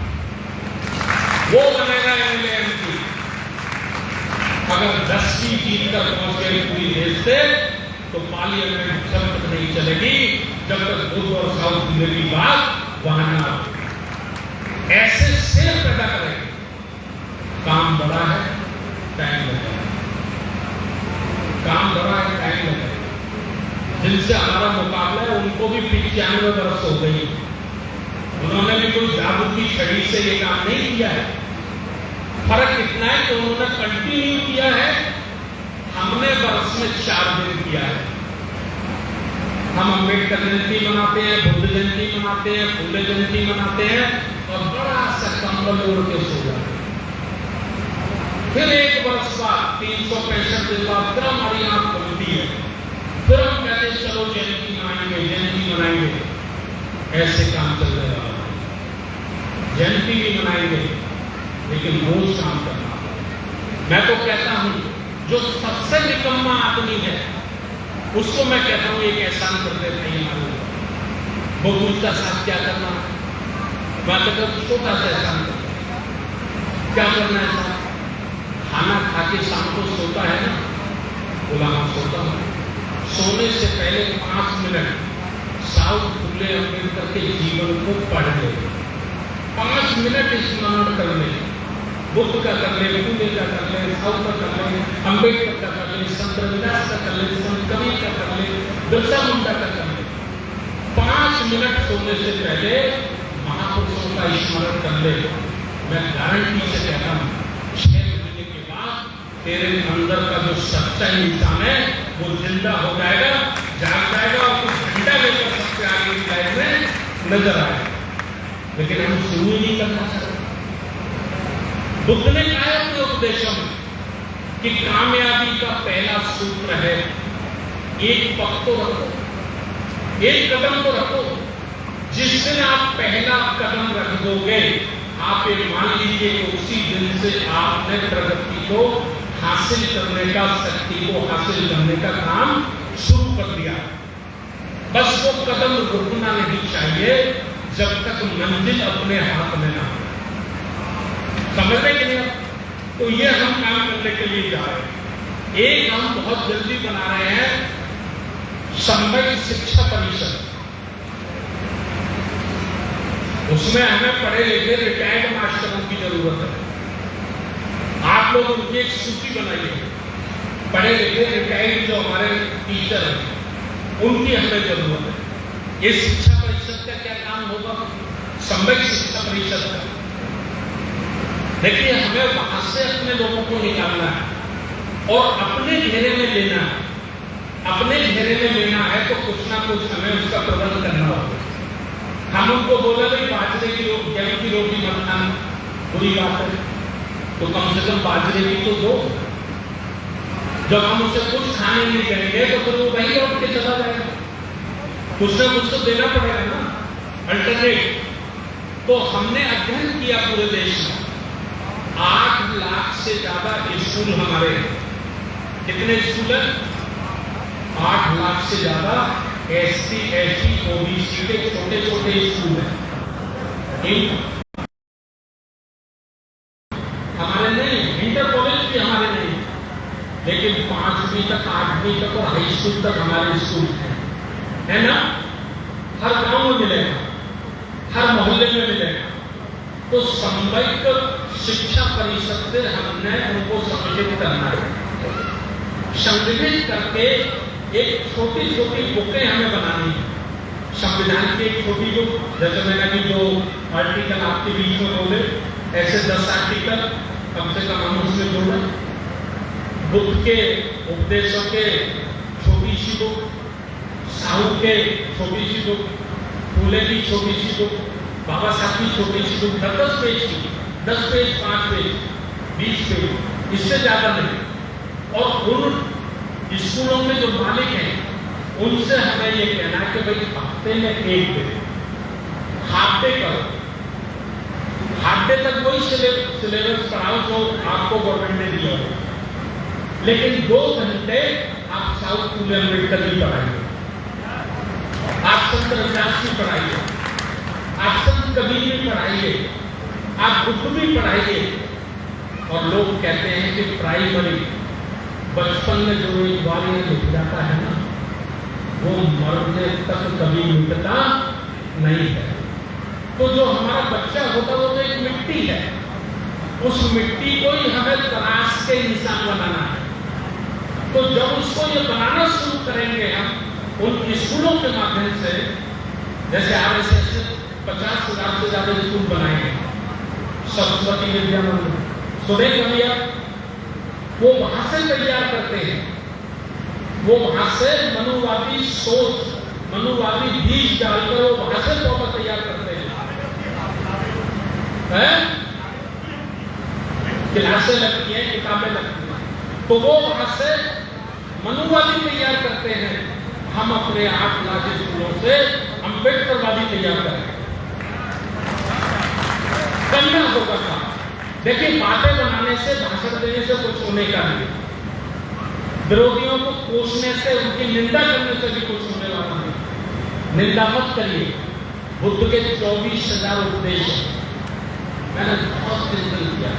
Speaker 1: वो बनेगा एमएलए एमपी। अगर 10वीं जीत कर पहुंचे पूरी देश से तो पार्लियामेंट जब तक नहीं चलेगी जब तक बुद्ध और साउथ इंडिया की बात वहां ना हो। ऐसे शेर पैदा करेंगे। काम बड़ा है, टाइम लगेगा। काम बड़ा है, टाइम लगेगा। जिनसे हमारा मुकाबला है उनको भी 95 वर्ष हो गई, उन्होंने भी कोई जादू की छड़ी से ये काम नहीं किया है। फर्क इतना है कि उन्होंने कंटिन्यू किया है, हमने वर्ष में 4 दिन किया है। हम अम्बेडकर जयंती मनाते हैं, बुद्ध जयंती मनाते हैं, फूले जयंती मनाते हैं और बड़ा सा कंबल ओढ़ के सो जाते हैं। फिर एक वर्ष बाद 365 दिन बाद फिर हमारी आंख खुलती है, फिर हम कहते हैं चलो जयंती मनाएंगे, जयंती मनाएंगे। ऐसे काम चल रहा है। जयंती भी मनाएंगे लेकिन रोज काम करना। मैं तो कहता हूं जो सबसे निकम्मा आदमी है उसको मैं कहता हूं एक एहसान कर दे नहीं मालूम, वो पूछता साथ क्या करना, मैं कहता हूं छोटा सा एहसान कर, क्या करना है साहब? खाना खा के शाम को सोता है ना, बोला हाँ सोता हूं, सोने से पहले 5 मिनट साउथ फूले अम्बेडकर के जीवन को पढ़ ले, 5 मिनट स्मरण कर ले, बुद्ध का कर ले, फूले का कर ले, साउथ का कर ले, अम्बेडकर का कर ले, संत रविदास का कर ले, संत कबीर का कर ले, बिरसा मुंडा का कर ले। 5 मिनट सोने से पहले महापुरुषों का स्मरण कर ले। मैं गारंटी से कहता हूं 6 महीने के बाद तेरे अंदर का जो सच्चा इंसान है वो जिंदा हो जाएगा, जाग जाएगा और कुछ झंडा लेकर सबसे आगे की लाइन में नजर आएगा। लेकिन हम शुरू ही नहीं करना चाहते। बुद्ध ने कहा अपने उपदेशों में कि कामयाबी का पहला सूत्र है एक पग तो रखो, एक कदम तो रखो। जिस दिन आप पहला कदम रख दोगे आप ये मान लीजिए कि उसी दिन से आपने प्रगति को हासिल करने का, शक्ति को हासिल करने का काम शुरू कर दिया। बस वो कदम रुकना नहीं चाहिए जब तक मंजिल अपने हाथ में ना हो। समझ रहे कि नहीं? तो ये हम काम करने के लिए जा रहे हैं। एक हम बहुत जल्दी बना रहे हैं संबद्ध शिक्षा परिषद। उसमें हमें पढ़े लिखे रिटायर्ड मास्टरों की जरूरत है। आप लोग उनकी एक सूची बनाइए। पढ़े लिखे रिटायर्ड जो हमारे टीचर हैं उनकी हमें जरूरत है। ये शिक्षा परिषद का क्या काम होगा? संबद्ध शिक्षा परिषद का। देखिए, हमें वहां से अपने लोगों को निकालना है और अपने घेरे में लेना है। अपने घेरे में लेना है तो कुछ ना कुछ हमें उसका प्रबंध करना होगा। हम उनको बोले भाई बाजरे की गेहूं की रोटी मत खाना, बुरी बात है, तो कम से कम बाजरे की तो दो। जब हम उसे कुछ खाने नहीं देंगे तो फिर वो वही लौट के चला जाएगा। कुछ ना कुछ तो देना पड़ेगा ना, अल्टरनेट। तो हमने अध्ययन किया पूरे देश में 8 लाख से ज्यादा स्कूल हमारे हैं। कितने स्कूल हैं? 8 लाख से ज्यादा SC, ST, OBC के छोटे छोटे स्कूल हैं। हमारे नहीं, इंटर कॉलेज भी हमारे नहीं, लेकिन 5वीं तक, 8वीं तक और हाई स्कूल तक हमारे स्कूल है ना? हर गांव में मिलेगा, हर मोहल्ले में मिलेगा। तो संबद्ध शिक्षा परिषद से हमने उनको संगठित करना है। संगठित करके एक छोटी छोटी बुकें हमें बनानी है। संविधान की एक छोटी बुक, जैसे मैंने अभी जो आर्टिकल आपके बीच में बोले, ऐसे 10 आर्टिकल कम से कम हम उसमें जोड़े। बुद्ध के उपदेशों के छोटी सी बुक, साहू के छोटी सी बुक, फूले की छोटी सी बुक, बाबा साहब की छोटी सी बुक, 10 पेज की, 10 पेज, 5 पेज, 20 पेज, इससे ज्यादा नहीं। और उन स्कूलों में जो मालिक हैं उनसे हमें ये कहना है कि भाई हफ्ते में 1 दिन हाफ डे करो। हाफ डे तक वही सिलेबस पढ़ाओ जो आपको गवर्नमेंट ने दिया हो, लेकिन 2 घंटे आप साउथ फूले अम्बेडकर की पढ़ाइए, आप संत रविदास की पढ़ाइए, आप संत कबीर की पढ़ाइए, आप बुद्ध भी पढ़ाइए। और लोग कहते हैं कि प्राइमरी बचपन में जो एक बार ये लिख जाता है ना, वो मरने तक कभी मिटता नहीं है। तो जो हमारा बच्चा होता है वो तो एक मिट्टी है, उस मिट्टी को ही हमें तराश के इंसान बनाना है। तो जब उसको ये बनाना शुरू करेंगे हम उन स्कूलों के माध्यम से, जैसे RSS ने 50,000 से ज्यादा स्कूल बनाए, सरस्वती विद्या मंदिर सुने भैया, वो वहां से तैयार करते हैं। वो वहां से मनुवादी सोच, मनुवादी बीज डालकर वो वहां से पौधा तैयार करते हैं। क्लासें लगती हैं, किताबें लगती हैं, तो वो वहां से मनुवादी तैयार करते हैं। हम अपने 8 लाख स्कूलों से अम्बेडकरवादी तैयार करें, करना होगा काम। देखिए, बातें बनाने से, भाषण देने से कुछ होने का नहीं। विरोधियों को कोसने से, उनकी निंदा करने से भी कुछ होने वाला नहीं। निंदा मत करिए। बुद्ध के 24,000 उपदेश मैंने बहुत चिंतन किया।